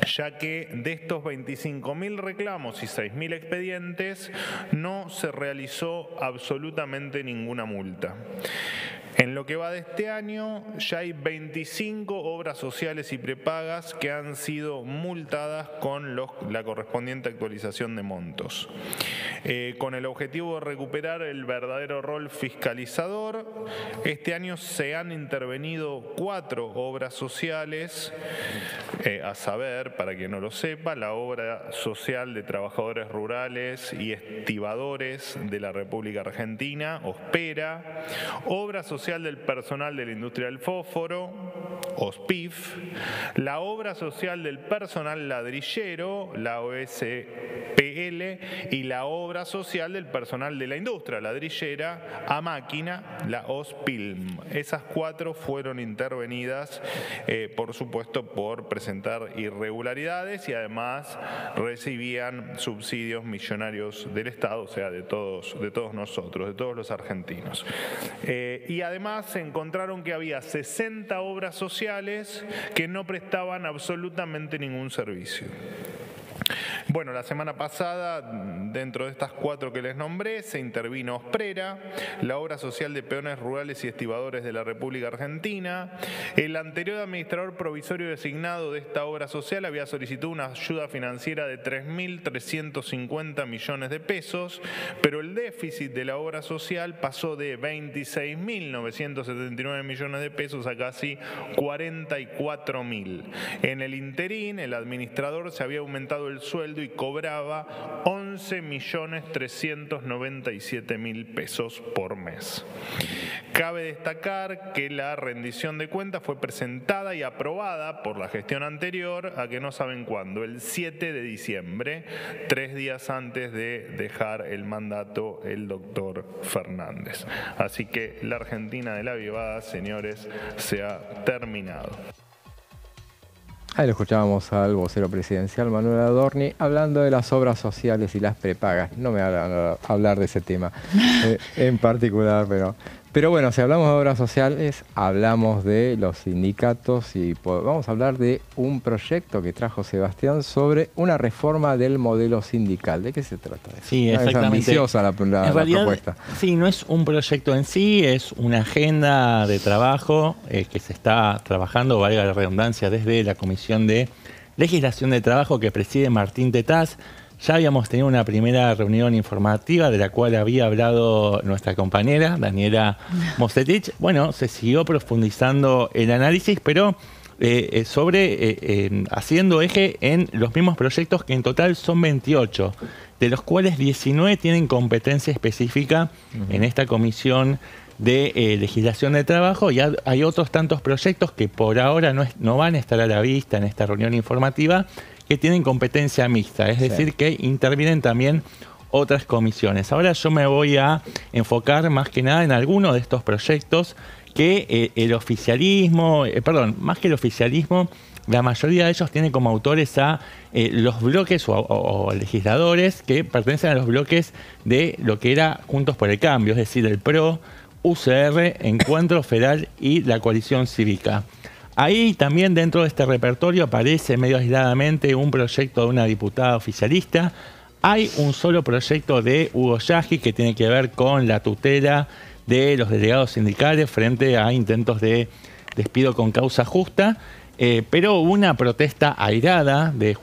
ya que de estos 25.000 reclamos y 6.000 expedientes no se realizó absolutamente ninguna multa. En lo que va de este año, ya hay 25 obras sociales y prepagas que han sido multadas con la correspondiente actualización de montos. Con el objetivo de recuperar el verdadero rol fiscalizador, este año se han intervenido 4 obras sociales, a saber, para quien no lo sepa, la obra social de trabajadores rurales y estibadores de la República Argentina, OSPERA, obra social del personal de la industria del fósforo, OSPIF, la obra social del personal ladrillero, la OSPL, y la obra social del personal de la industria ladrillera a máquina, la OSPILM. Esas 4 fueron intervenidas, por supuesto, por presentar irregularidades y además recibían subsidios millonarios del Estado, o sea, de todos nosotros, de todos los argentinos. Y además se encontraron que había 60 obras sociales que no prestaban absolutamente ningún servicio. Bueno, la semana pasada, dentro de estas 4 que les nombré, se intervino OSPRERA, la obra social de peones rurales y estibadores de la República Argentina. El anterior administrador provisorio designado de esta obra social había solicitado una ayuda financiera de 3.350 millones de pesos, pero el déficit de la obra social pasó de 26.979 millones de pesos a casi 44.000. En el interín, el administrador se había aumentado el sueldo y cobraba 11.397.000 pesos por mes. Cabe destacar que la rendición de cuentas fue presentada y aprobada por la gestión anterior, a que no saben cuándo, el 7 de diciembre, 3 días antes de dejar el mandato el doctor Fernández. Así que la Argentina de la Vivada, señores, se ha terminado. Ahí lo escuchábamos al vocero presidencial Manuel Adorni hablando de las obras sociales y las prepagas. No me hagan hablar de ese tema en particular, pero bueno, si hablamos de obras sociales, hablamos de los sindicatos y vamos a hablar de un proyecto que trajo Sebastián sobre una reforma del modelo sindical. ¿De qué se trata? Sí, exactamente. Es ambiciosa la propuesta. Sí, no es un proyecto en sí, es una agenda de trabajo que se está trabajando, valga la redundancia, desde la Comisión de Legislación de Trabajo que preside Martín Tetaz. Ya habíamos tenido una primera reunión informativa de la cual había hablado nuestra compañera Daniela Mossetich. Bueno, se siguió profundizando el análisis, pero haciendo eje en los mismos proyectos, que en total son 28, de los cuales 19 tienen competencia específica en esta comisión de legislación de trabajo, y hay otros tantos proyectos que por ahora no van a estar a la vista en esta reunión informativa, que tienen competencia mixta, es decir, que intervienen también otras comisiones. Ahora yo me voy a enfocar más que nada en algunos de estos proyectos que el oficialismo, más que el oficialismo, la mayoría de ellos tienen como autores a los bloques o legisladores que pertenecen a los bloques de lo que era Juntos por el Cambio, es decir, el PRO, UCR, Encuentro Federal y la Coalición Cívica. Ahí también dentro de este repertorio aparece medio aisladamente un proyecto de una diputada oficialista. Hay un solo proyecto de Hugo Yagi que tiene que ver con la tutela de los delegados sindicales frente a intentos de despido con causa justa, pero hubo una protesta airada de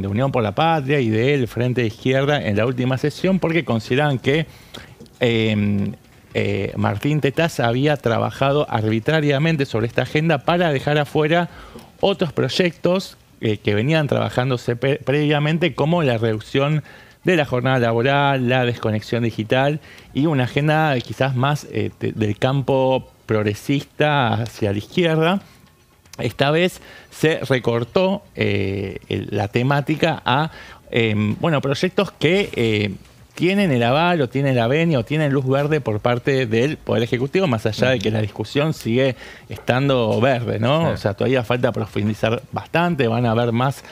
Unión por la Patria y del Frente de Izquierda en la última sesión, porque consideran que Martín Tetaz había trabajado arbitrariamente sobre esta agenda para dejar afuera otros proyectos que venían trabajándose previamente, como la reducción de la jornada laboral, la desconexión digital y una agenda quizás más del campo progresista hacia la izquierda. Esta vez se recortó la temática a proyectos que tienen el aval o tienen la venia o tienen luz verde por parte del Poder Ejecutivo, más allá de que la discusión sigue estando verde, ¿no? O sea, todavía falta profundizar bastante, van a haber más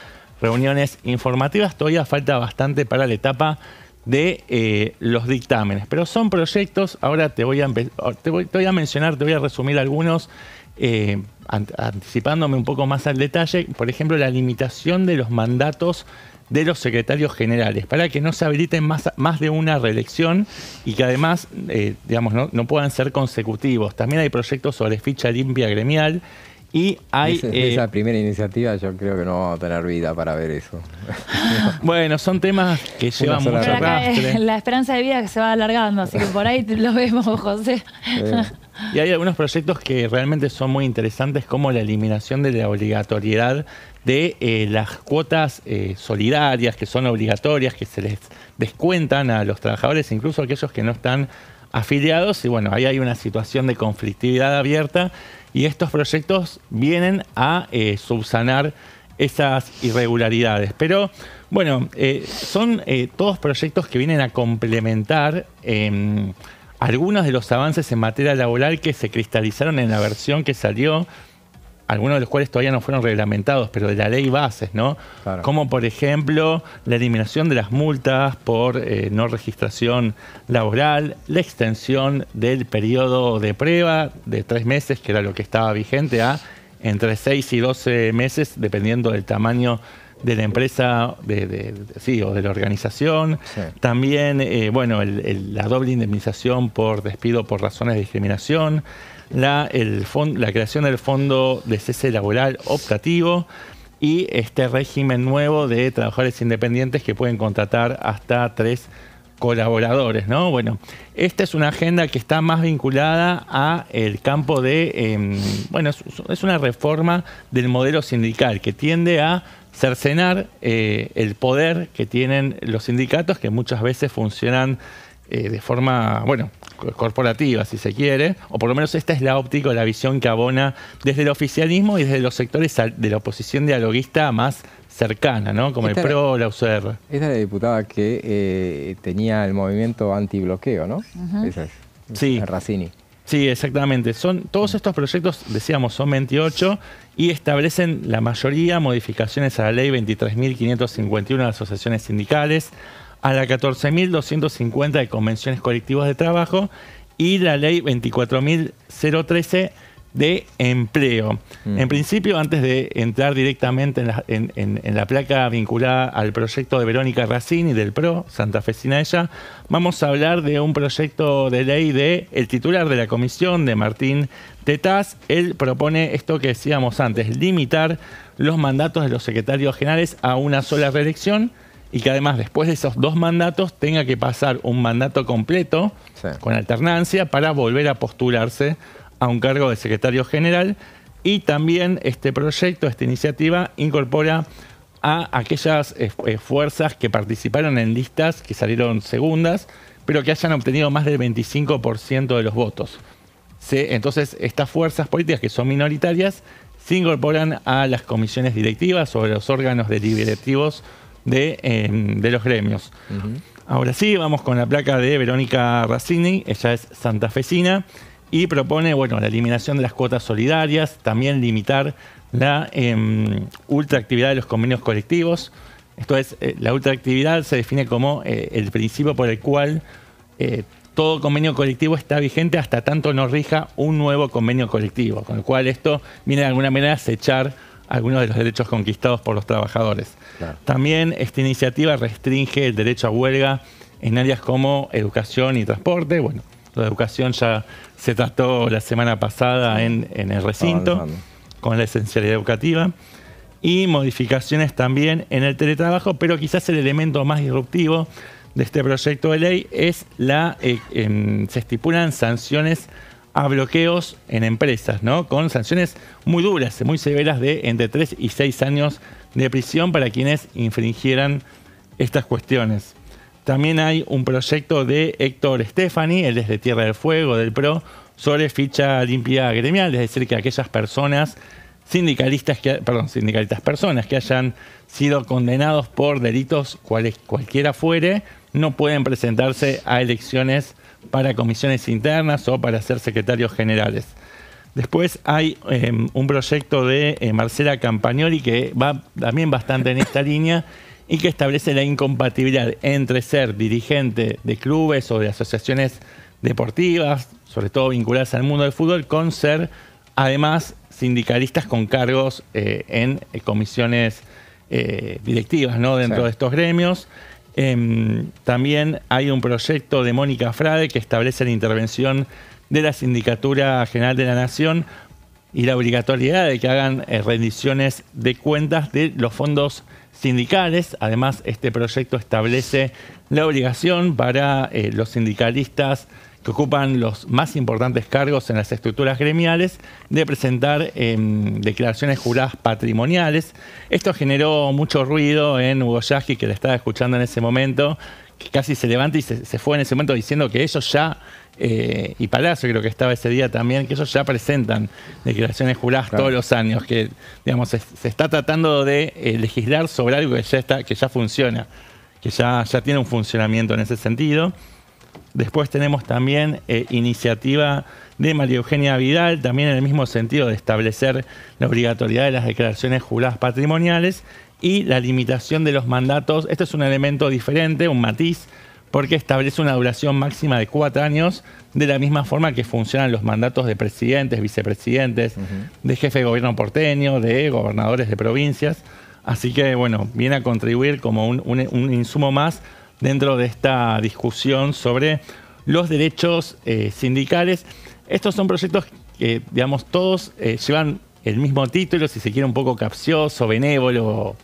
reuniones informativas, todavía falta bastante para la etapa de los dictámenes. Pero son proyectos, ahora te voy a resumir algunos, anticipándome un poco más al detalle. Por ejemplo, la limitación de los mandatos de los secretarios generales, para que no se habiliten más de una reelección y que además no puedan ser consecutivos. También hay proyectos sobre ficha limpia gremial y hay... Esa primera iniciativa yo creo que no vamos a tener vida para ver eso. Bueno, son temas que llevan mucho arrastre. La esperanza de vida que se va alargando, así que por ahí lo vemos, José. Y hay algunos proyectos que realmente son muy interesantes, como la eliminación de la obligatoriedad de las cuotas solidarias, que son obligatorias, que se les descuentan a los trabajadores, incluso aquellos que no están afiliados. Y bueno, ahí hay una situación de conflictividad abierta y estos proyectos vienen a subsanar esas irregularidades. Pero bueno, son todos proyectos que vienen a complementar algunos de los avances en materia laboral que se cristalizaron en la versión que salió, algunos de los cuales todavía no fueron reglamentados, pero de la ley bases, ¿no? Claro. Como por ejemplo la eliminación de las multas por no registración laboral, la extensión del periodo de prueba de 3 meses, que era lo que estaba vigente, a entre 6 y 12 meses, dependiendo del tamaño de la empresa o de la organización. Sí. También la doble indemnización por despido por razones de discriminación, la creación del fondo de cese laboral optativo y este régimen nuevo de trabajadores independientes que pueden contratar hasta 3 colaboradores, ¿no? Bueno, esta es una agenda que está más vinculada a el campo de... es una reforma del modelo sindical que tiende a cercenar el poder que tienen los sindicatos, que muchas veces funcionan de forma, corporativa, si se quiere, o por lo menos esta es la óptica o la visión que abona desde el oficialismo y desde los sectores de la oposición dialoguista más cercana, ¿no? Como el PRO o la UCR. Esta es la diputada que tenía el movimiento antibloqueo, ¿no? Esa es. Sí. Razzini. Sí, exactamente. Todos estos proyectos, decíamos, son 28 y establecen la mayoría modificaciones a la ley 23.551 de asociaciones sindicales, a la 14.250 de convenciones colectivas de trabajo y la ley 24.013 de empleo. En principio, antes de entrar directamente en la placa vinculada al proyecto de Verónica Razzini del PRO, santafesina ella, vamos a hablar de un proyecto de ley del titular de la comisión, de Martín Tetaz. Él propone esto que decíamos antes, limitar los mandatos de los secretarios generales a una sola reelección, y que además después de esos 2 mandatos tenga que pasar un mandato completo, con alternancia, para volver a postularse a un cargo de secretario general, Y también este proyecto, esta iniciativa, incorpora a aquellas fuerzas que participaron en listas que salieron segundas, pero que hayan obtenido más del 25% de los votos. Entonces, estas fuerzas políticas que son minoritarias se incorporan a las comisiones directivas o a los órganos deliberativos de los gremios. Ahora sí, vamos con la placa de Verónica Razzini. Ella es santafesina y propone, bueno, la eliminación de las cuotas solidarias, también limitar la ultraactividad de los convenios colectivos. Esto es, la ultraactividad se define como el principio por el cual todo convenio colectivo está vigente hasta tanto no rija un nuevo convenio colectivo, con lo cual esto viene de alguna manera a acechar algunos de los derechos conquistados por los trabajadores. Claro. También esta iniciativa restringe el derecho a huelga en áreas como educación y transporte. Bueno, lo de educación ya se trató la semana pasada en el recinto, con la esencialidad educativa. Y modificaciones también en el teletrabajo, pero quizás el elemento más disruptivo de este proyecto de ley es se estipulan sanciones a bloqueos en empresas, ¿no? Con sanciones muy duras, muy severas de entre 3 y 6 años de prisión para quienes infringieran estas cuestiones. También hay un proyecto de Héctor Stefani, él es de Tierra del Fuego, del PRO, sobre ficha limpia gremial, es decir, que aquellas personas personas que hayan sido condenados por delitos cualquiera fuere, no pueden presentarse a elecciones para comisiones internas o para ser secretarios generales. Después hay un proyecto de Marcela Campagnoli que va también bastante en esta línea y que establece la incompatibilidad entre ser dirigente de clubes o de asociaciones deportivas, sobre todo vinculadas al mundo del fútbol, con ser además sindicalistas con cargos en comisiones directivas, ¿no? Dentro de estos gremios. También hay un proyecto de Mónica Frade que establece la intervención de la Sindicatura General de la Nación y la obligatoriedad de que hagan rendiciones de cuentas de los fondos sindicales. Además, este proyecto establece la obligación para los sindicalistas que ocupan los más importantes cargos en las estructuras gremiales de presentar declaraciones juradas patrimoniales. Esto generó mucho ruido en Hugo Yasky, que le estaba escuchando en ese momento, que casi se levanta y se fue en ese momento diciendo que ellos ya, y Palacio creo que estaba ese día también, que ellos ya presentan declaraciones juradas todos los años, que digamos se está tratando de legislar sobre algo que ya funciona, que ya tiene un funcionamiento en ese sentido. Después tenemos también iniciativa de María Eugenia Vidal, también en el mismo sentido de establecer la obligatoriedad de las declaraciones juradas patrimoniales y la limitación de los mandatos. Este es un elemento diferente, un matiz, porque establece una duración máxima de 4 años, de la misma forma que funcionan los mandatos de presidentes, vicepresidentes, de jefe de gobierno porteño, de gobernadores de provincias. Así que, bueno, viene a contribuir como un insumo más dentro de esta discusión sobre los derechos sindicales. Estos son proyectos que, digamos, todos llevan el mismo título, si se quiere un poco capcioso, benévolo,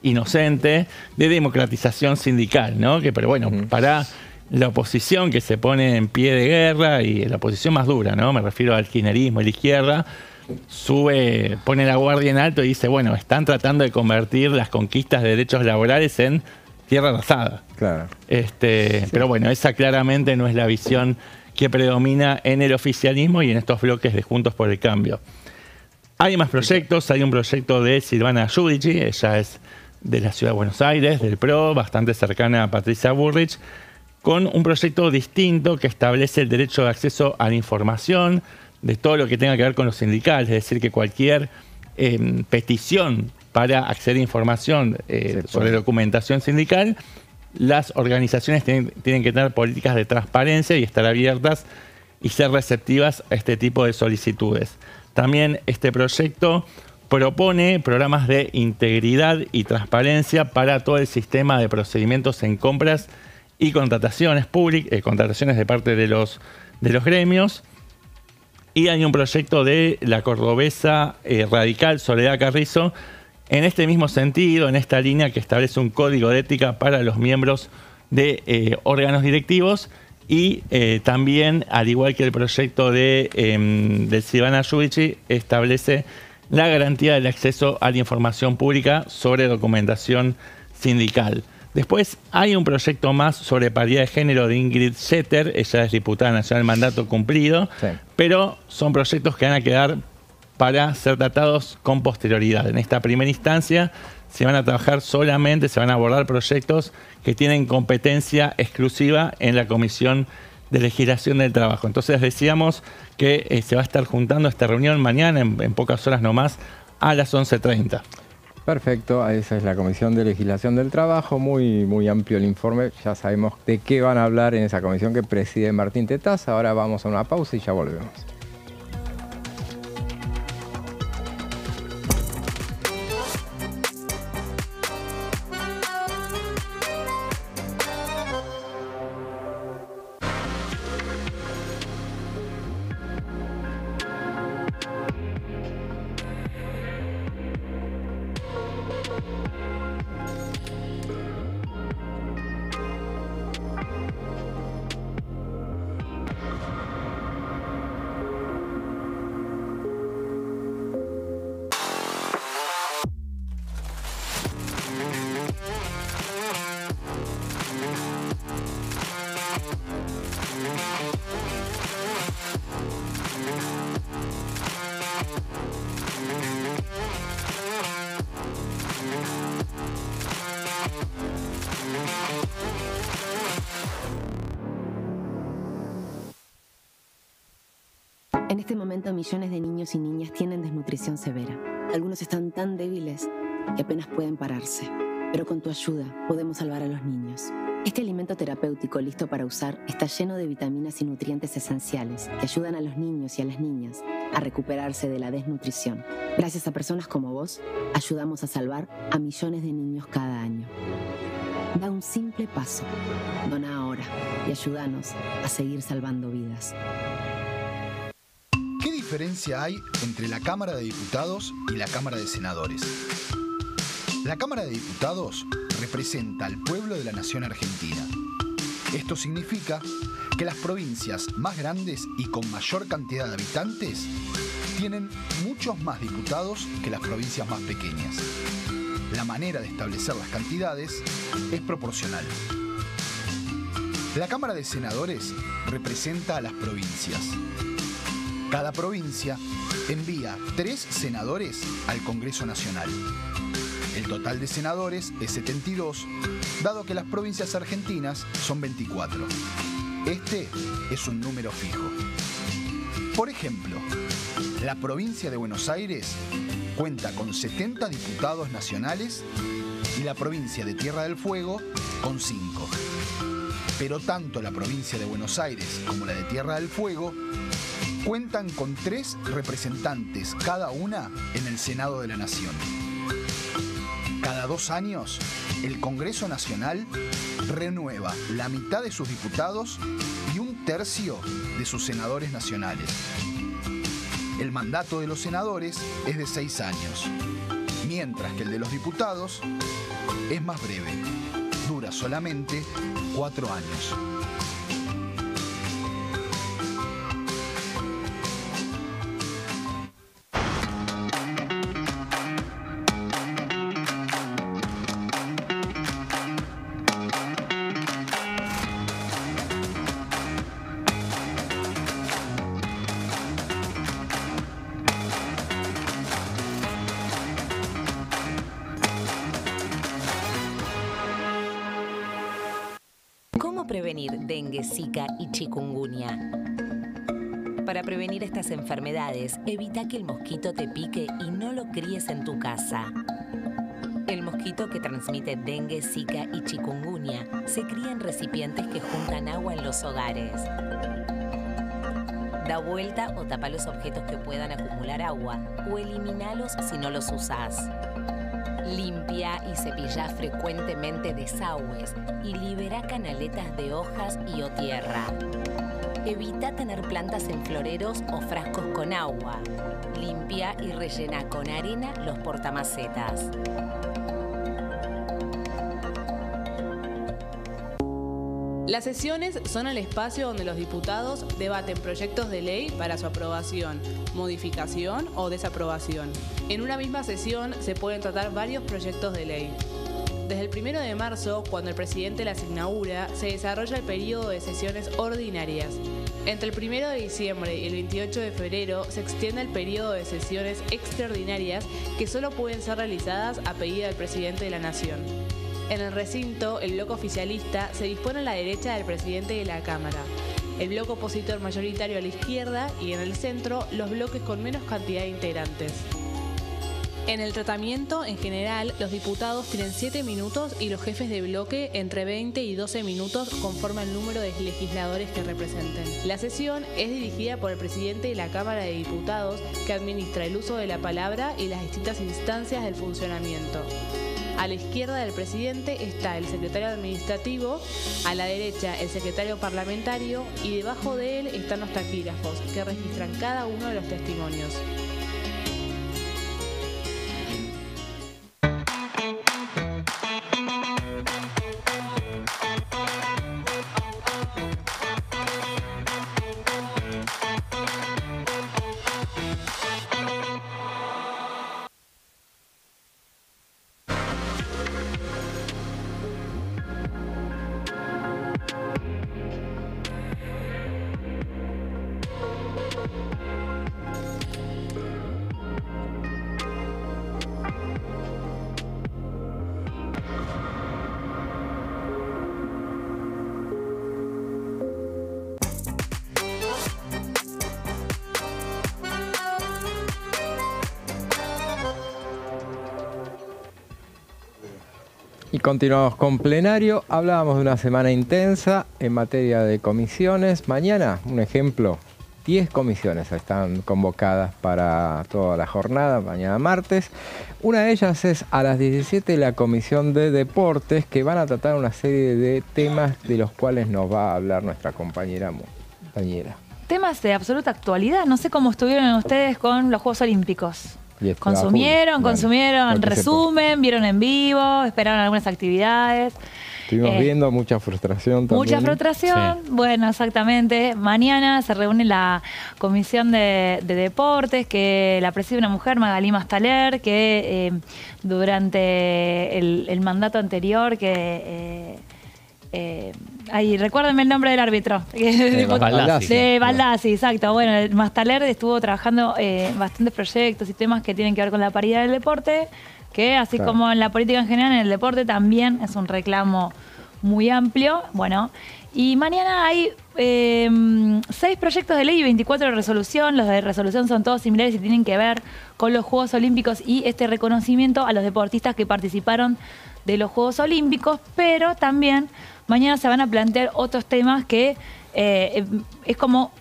inocente, de democratización sindical, ¿no? Pero bueno, para la oposición que se pone en pie de guerra y la oposición más dura, ¿no? Me refiero al kirchnerismo y la izquierda, pone la guardia en alto y dice, bueno, están tratando de convertir las conquistas de derechos laborales en tierra arrasada. Claro. Pero bueno, esa claramente no es la visión que predomina en el oficialismo y en estos bloques de Juntos por el Cambio. Hay más proyectos, hay un proyecto de Silvana Giudici, ella es de la Ciudad de Buenos Aires, del PRO, bastante cercana a Patricia Bullrich, con un proyecto distinto que establece el derecho de acceso a la información de todo lo que tenga que ver con los sindicales, es decir, que cualquier petición para acceder a información sobre documentación sindical, las organizaciones tienen que tener políticas de transparencia y estar abiertas y ser receptivas a este tipo de solicitudes. También este proyecto propone programas de integridad y transparencia para todo el sistema de procedimientos en compras y contrataciones públicas, contrataciones de parte de los gremios. Y hay un proyecto de la cordobesa radical Soledad Carrizo, en este mismo sentido, en esta línea que establece un código de ética para los miembros de órganos directivos y también, al igual que el proyecto de Silvana Giudici, establece la garantía del acceso a la información pública sobre documentación sindical. Después hay un proyecto más sobre paridad de género de Ingrid Jeter, ella es diputada nacional, mandato cumplido, sí, pero son proyectos que van a quedar para ser tratados con posterioridad. En esta primera instancia se van a trabajar solamente, se van a abordar proyectos que tienen competencia exclusiva en la Comisión de Legislación del Trabajo. Entonces decíamos que se va a estar juntando esta reunión mañana, en pocas horas nomás, a las 11:30. Perfecto, esa es la Comisión de Legislación del Trabajo, muy amplio el informe, ya sabemos de qué van a hablar en esa comisión que preside Martín Tetaz. Ahora vamos a una pausa y ya volvemos. En este momento, millones de niños y niñas tienen desnutrición severa. Algunos están tan débiles que apenas pueden pararse. Pero con tu ayuda podemos salvar a los niños. Este alimento terapéutico listo para usar está lleno de vitaminas y nutrientes esenciales que ayudan a los niños y a las niñas a recuperarse de la desnutrición. Gracias a personas como vos, ayudamos a salvar a millones de niños cada año. Da un simple paso. Dona ahora y ayúdanos a seguir salvando vidas. ¿Qué diferencia hay entre la Cámara de Diputados y la Cámara de Senadores? La Cámara de Diputados representa al pueblo de la nación argentina. Esto significa que las provincias más grandes y con mayor cantidad de habitantes tienen muchos más diputados que las provincias más pequeñas. La manera de establecer las cantidades es proporcional. La Cámara de Senadores representa a las provincias. Cada provincia envía 3 senadores al Congreso Nacional. El total de senadores es 72, dado que las provincias argentinas son 24. Este es un número fijo. Por ejemplo, la provincia de Buenos Aires cuenta con 70 diputados nacionales y la provincia de Tierra del Fuego con 5. Pero tanto la provincia de Buenos Aires como la de Tierra del Fuego cuentan con 3 representantes cada una en el Senado de la Nación. Cada 2 años, el Congreso Nacional renueva la mitad de sus diputados y 1/3 de sus senadores nacionales. El mandato de los senadores es de 6 años, mientras que el de los diputados es más breve, dura solamente 4 años. ¿Cómo prevenir dengue, zika y chikungunya? Para prevenir estas enfermedades, evita que el mosquito te pique y no lo críes en tu casa. El mosquito que transmite dengue, zika y chikungunya se cría en recipientes que juntan agua en los hogares. Da vuelta o tapa los objetos que puedan acumular agua o elimínalos si no los usás. Limpia y cepilla frecuentemente desagües y libera canaletas de hojas y o tierra. Evita tener plantas en floreros o frascos con agua. Limpia y rellena con arena los portamacetas. Las sesiones son el espacio donde los diputados debaten proyectos de ley para su aprobación, modificación o desaprobación. En una misma sesión se pueden tratar varios proyectos de ley. Desde el 1 de marzo, cuando el presidente las inaugura, se desarrolla el periodo de sesiones ordinarias. Entre el 1 de diciembre y el 28 de febrero se extiende el periodo de sesiones extraordinarias que solo pueden ser realizadas a pedido del presidente de la Nación. En el recinto, el bloque oficialista se dispone a la derecha del presidente de la Cámara, el bloque opositor mayoritario a la izquierda y en el centro los bloques con menos cantidad de integrantes. En el tratamiento, en general, los diputados tienen 7 minutos y los jefes de bloque entre 20 y 12 minutos conforme al número de legisladores que representen. La sesión es dirigida por el presidente de la Cámara de Diputados, que administra el uso de la palabra y las distintas instancias del funcionamiento. A la izquierda del presidente está el secretario administrativo, a la derecha el secretario parlamentario y debajo de él están los taquígrafos, que registran cada uno de los testimonios. Y continuamos con plenario. Hablábamos de una semana intensa en materia de comisiones. Mañana, un ejemplo, 10 comisiones están convocadas para toda la jornada, mañana martes. Una de ellas es a las 17 la Comisión de Deportes, que van a tratar una serie de temas de los cuales nos va a hablar nuestra compañera Daniela. Temas de absoluta actualidad. No sé cómo estuvieron ustedes con los Juegos Olímpicos. ¿Consumieron resumen, vieron en vivo, esperaron algunas actividades? Estuvimos viendo mucha frustración también. Mucha frustración, sí. Bueno, exactamente. Mañana se reúne la Comisión de Deportes, que la preside una mujer, Magalí Mastaler, que durante el mandato anterior, recuérdenme el nombre del árbitro. Baldassi, exacto. Bueno, Mastaler estuvo trabajando bastantes proyectos y temas que tienen que ver con la paridad del deporte, que así como en la política en general, en el deporte también es un reclamo muy amplio. Bueno, y mañana hay 6 proyectos de ley y 24 de resolución. Los de resolución son todos similares y tienen que ver con los Juegos Olímpicos y este reconocimiento a los deportistas que participaron de los Juegos Olímpicos, pero también mañana se van a plantear otros temas que es como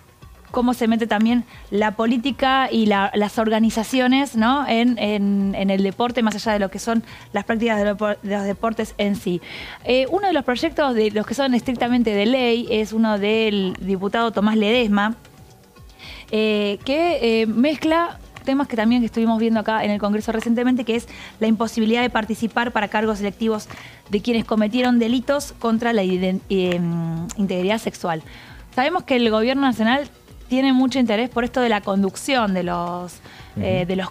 cómo se mete también la política y las organizaciones, ¿no? en el deporte, más allá de lo que son las prácticas de los deportes en sí. Uno de los proyectos de los que son estrictamente de ley es uno del diputado Tomás Ledesma, que mezcla temas que también estuvimos viendo acá en el Congreso recientemente, que es la imposibilidad de participar para cargos electivos de quienes cometieron delitos contra la integridad sexual. Sabemos que el Gobierno Nacional tiene mucho interés por esto de la conducción de los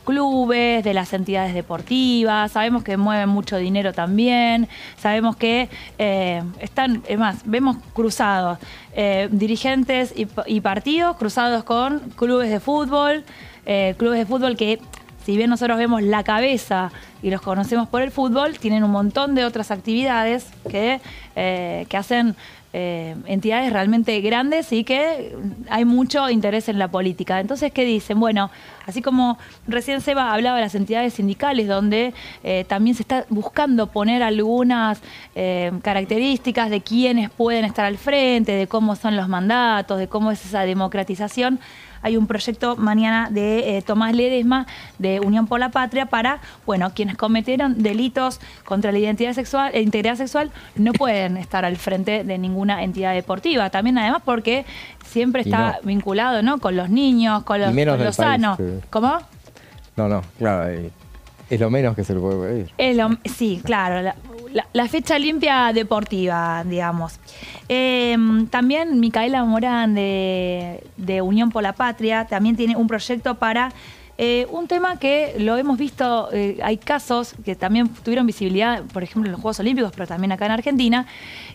clubes, de las entidades deportivas. Sabemos que mueven mucho dinero también. Sabemos que están, es más, vemos cruzados dirigentes y partidos cruzados con clubes de fútbol que, si bien nosotros vemos la cabeza y los conocemos por el fútbol, tienen un montón de otras actividades que hacen entidades realmente grandes y que hay mucho interés en la política. Entonces, ¿qué dicen? Bueno, así como recién Seba hablaba de las entidades sindicales, donde también se está buscando poner algunas características de quiénes pueden estar al frente, de cómo son los mandatos, de cómo es esa democratización. Hay un proyecto mañana de Tomás Ledesma, de Unión por la Patria, para, bueno, quienes cometieron delitos contra la integridad sexual no pueden estar al frente de ninguna entidad deportiva. También, además, porque siempre está vinculado, ¿no?, con los niños, con los sanos. ¿Cómo? No, claro, es lo menos que se le puede pedir. Sí, claro, la fecha limpia deportiva, digamos. También Micaela Morán de Unión por la Patria también tiene un proyecto para Un tema que lo hemos visto, hay casos que también tuvieron visibilidad, por ejemplo, en los Juegos Olímpicos, pero también acá en Argentina,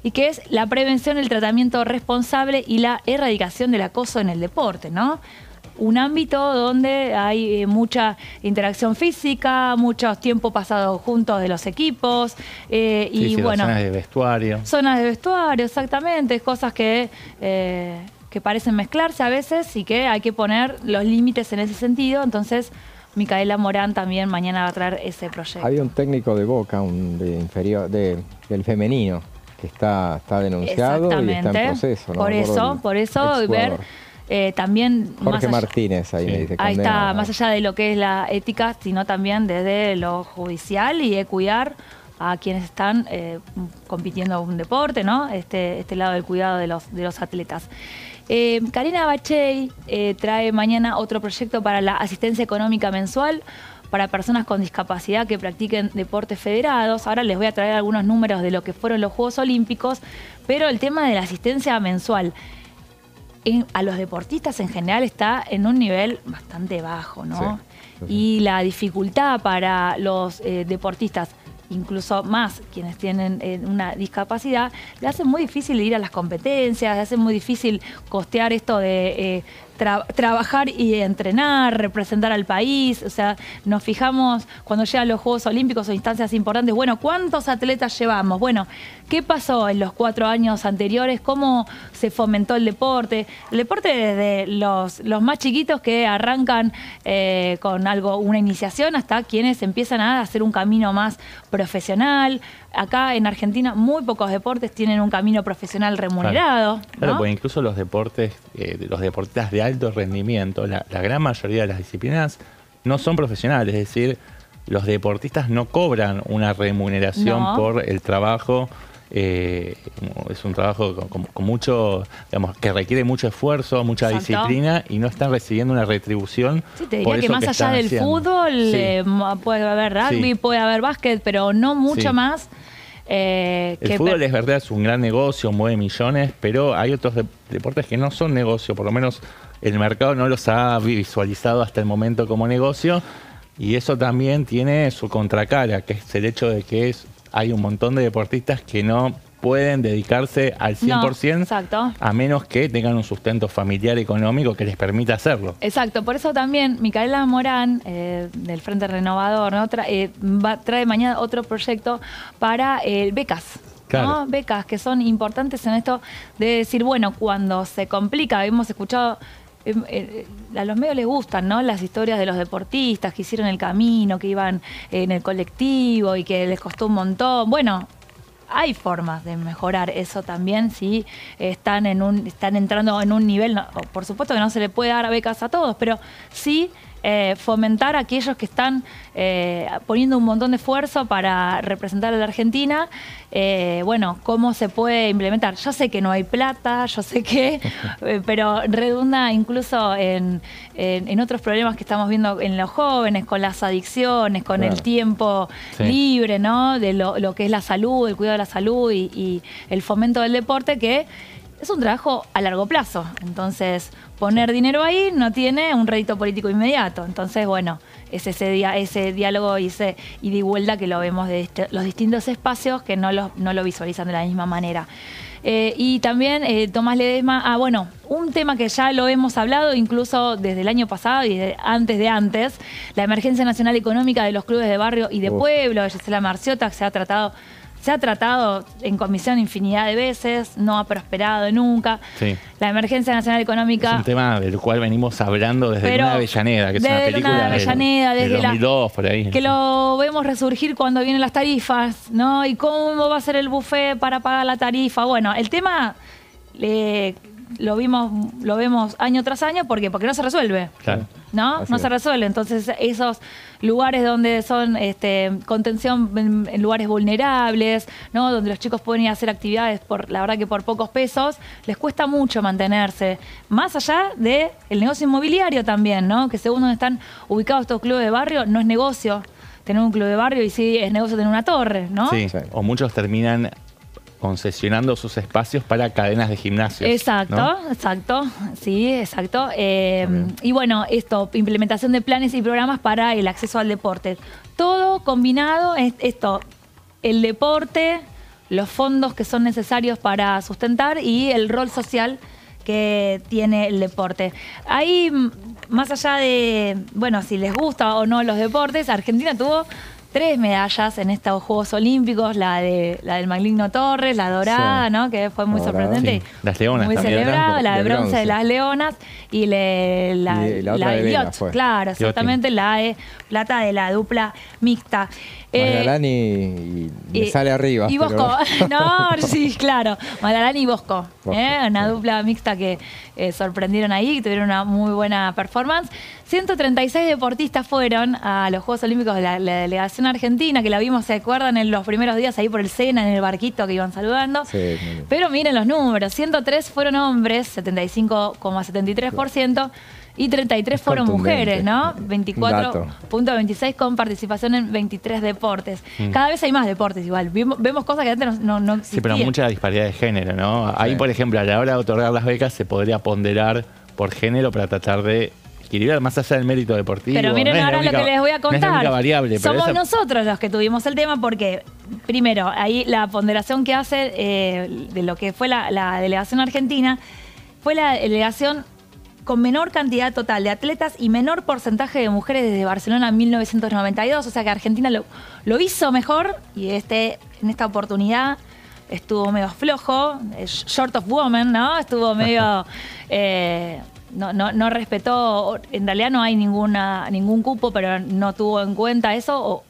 y que es la prevención, el tratamiento responsable y la erradicación del acoso en el deporte, ¿no? Un ámbito donde hay mucha interacción física, mucho tiempo pasado juntos de los equipos. Y bueno, zonas de vestuario. Zonas de vestuario, exactamente. Cosas que parecen mezclarse a veces y que hay que poner los límites en ese sentido. Entonces, Micaela Morán también mañana va a traer ese proyecto. Había un técnico de Boca, del femenino, que está denunciado y está en proceso, ¿no? Por eso ver... también Jorge Martínez ahí me dice. Ahí está, más allá de lo que es la ética, sino también desde lo judicial y de cuidar a quienes están compitiendo en un deporte, ¿no? Este lado del cuidado de los atletas. Karina Bachey trae mañana otro proyecto para la asistencia económica mensual para personas con discapacidad que practiquen deportes federados. Ahora les voy a traer algunos números de lo que fueron los Juegos Olímpicos, pero el tema de la asistencia mensual a los deportistas en general está en un nivel bastante bajo, ¿no? Sí. Y la dificultad para los deportistas, incluso más quienes tienen una discapacidad, le hace muy difícil ir a las competencias, le hace muy difícil costear esto de trabajar y entrenar, representar al país. O sea, nos fijamos cuando llegan los Juegos Olímpicos o instancias importantes, bueno, ¿cuántos atletas llevamos? Bueno, ¿qué pasó en los 4 años anteriores? ¿Cómo se fomentó el deporte? El deporte desde los más chiquitos que arrancan con una iniciación hasta quienes empiezan a hacer un camino más profesional. Acá en Argentina muy pocos deportes tienen un camino profesional remunerado. Claro, ¿no? Porque incluso los deportistas de alto rendimiento, la gran mayoría de las disciplinas no son profesionales, es decir, los deportistas no cobran una remuneración por el trabajo. Es un trabajo con mucho, digamos, que requiere mucho esfuerzo, mucha disciplina y no están recibiendo una retribución. Sí, te diría que más allá del fútbol, puede haber rugby, puede haber básquet, pero no mucho más. El fútbol es verdad, es un gran negocio, mueve millones, pero hay otros deportes que no son negocio, por lo menos el mercado no los ha visualizado hasta el momento como negocio, y eso también tiene su contracara, que es el hecho de que hay un montón de deportistas que no pueden dedicarse al 100%, a menos que tengan un sustento familiar económico que les permita hacerlo. Exacto, por eso también Micaela Morán, del Frente Renovador, ¿no? trae mañana otro proyecto para becas. Claro. ¿No? Becas que son importantes en esto de decir, bueno, cuando se complica, hemos escuchado... a los medios les gustan, ¿no? Las historias de los deportistas que hicieron el camino, que iban en el colectivo y que les costó un montón. Bueno, hay formas de mejorar eso también si están entrando en un nivel. No, por supuesto que no se le puede dar becas a todos, pero sí fomentar a aquellos que están poniendo un montón de esfuerzo para representar a la Argentina. Bueno, cómo se puede implementar. Yo sé que no hay plata, yo sé que, pero redunda incluso en otros problemas que estamos viendo en los jóvenes, con las adicciones, con el tiempo libre, ¿no? De lo que es la salud, el cuidado de la salud y el fomento del deporte, que es un trabajo a largo plazo. Entonces, poner dinero ahí no tiene un rédito político inmediato. Entonces, bueno, es ese diálogo y ese ida y vuelta que lo vemos de los distintos espacios que no lo visualizan de la misma manera. Y también Tomás Ledesma, bueno, un tema que ya lo hemos hablado incluso desde el año pasado y antes de antes, la emergencia nacional económica de los clubes de barrio y de pueblo, de Gisela Marciota, que se ha tratado en comisión infinidad de veces, no ha prosperado nunca. Sí. La emergencia nacional económica... Es un tema del cual venimos hablando desde Luna Avellaneda, que es una película del 2002, por ahí. Que lo vemos resurgir cuando vienen las tarifas, ¿no? Y cómo va a ser el buffet para pagar la tarifa. Bueno, el tema... lo vemos año tras año porque no se resuelve. Claro. ¿No? No se resuelve. Entonces, esos lugares donde son contención en lugares vulnerables, ¿no? Donde los chicos pueden ir a hacer actividades la verdad que por pocos pesos, les cuesta mucho mantenerse. Más allá del negocio inmobiliario también, ¿no? Que según donde están ubicados estos clubes de barrio, no es negocio tener un club de barrio y sí es negocio tener una torre, ¿no? Sí, o muchos terminan concesionando sus espacios para cadenas de gimnasios. Exacto, ¿no? exacto, sí, exacto. Y bueno, implementación de planes y programas para el acceso al deporte. Todo combinado, el deporte, los fondos que son necesarios para sustentar y el rol social que tiene el deporte. Ahí, más allá de, bueno, si les gusta o no los deportes, Argentina tuvo 3 medallas en estos Juegos Olímpicos, la del Maligno Torres, la dorada, sí, ¿no? Que fue muy sorprendente. Sí. Las leonas muy también. Celebrada, la de bronce de las leonas y la de Liot, claro, exactamente, la de plata de la dupla mixta. Magdalani y sale arriba. Y Bosco, no, sí, claro, Magdalani y Bosco, una dupla mixta que sorprendieron ahí, que tuvieron una muy buena performance. 136 deportistas fueron a los Juegos Olímpicos de la delegación argentina, que la vimos, ¿se acuerdan? En los primeros días ahí por el Sena, en el barquito que iban saludando. Sí, pero miren los números, 103 fueron hombres, 75,73%, y 33 fueron mujeres, ¿no? 24,26 con participación en 23 deportes. Cada vez hay más deportes igual. Vemos cosas que antes no existían. Sí, pero mucha disparidad de género, ¿no? Sí. Ahí, por ejemplo, a la hora de otorgar las becas se podría ponderar por género para tratar de equilibrar más allá del mérito deportivo. Pero miren ahora lo que les voy a contar. No es la única variable, pero somos nosotros los que tuvimos el tema porque, primero, ahí la ponderación que hace de lo que fue la delegación argentina fue la delegación con menor cantidad total de atletas y menor porcentaje de mujeres desde Barcelona en 1992. O sea que Argentina lo hizo mejor y en esta oportunidad estuvo medio flojo, short of woman, ¿no? Estuvo medio... No respetó, en realidad no hay ningún cupo, pero no tuvo en cuenta eso,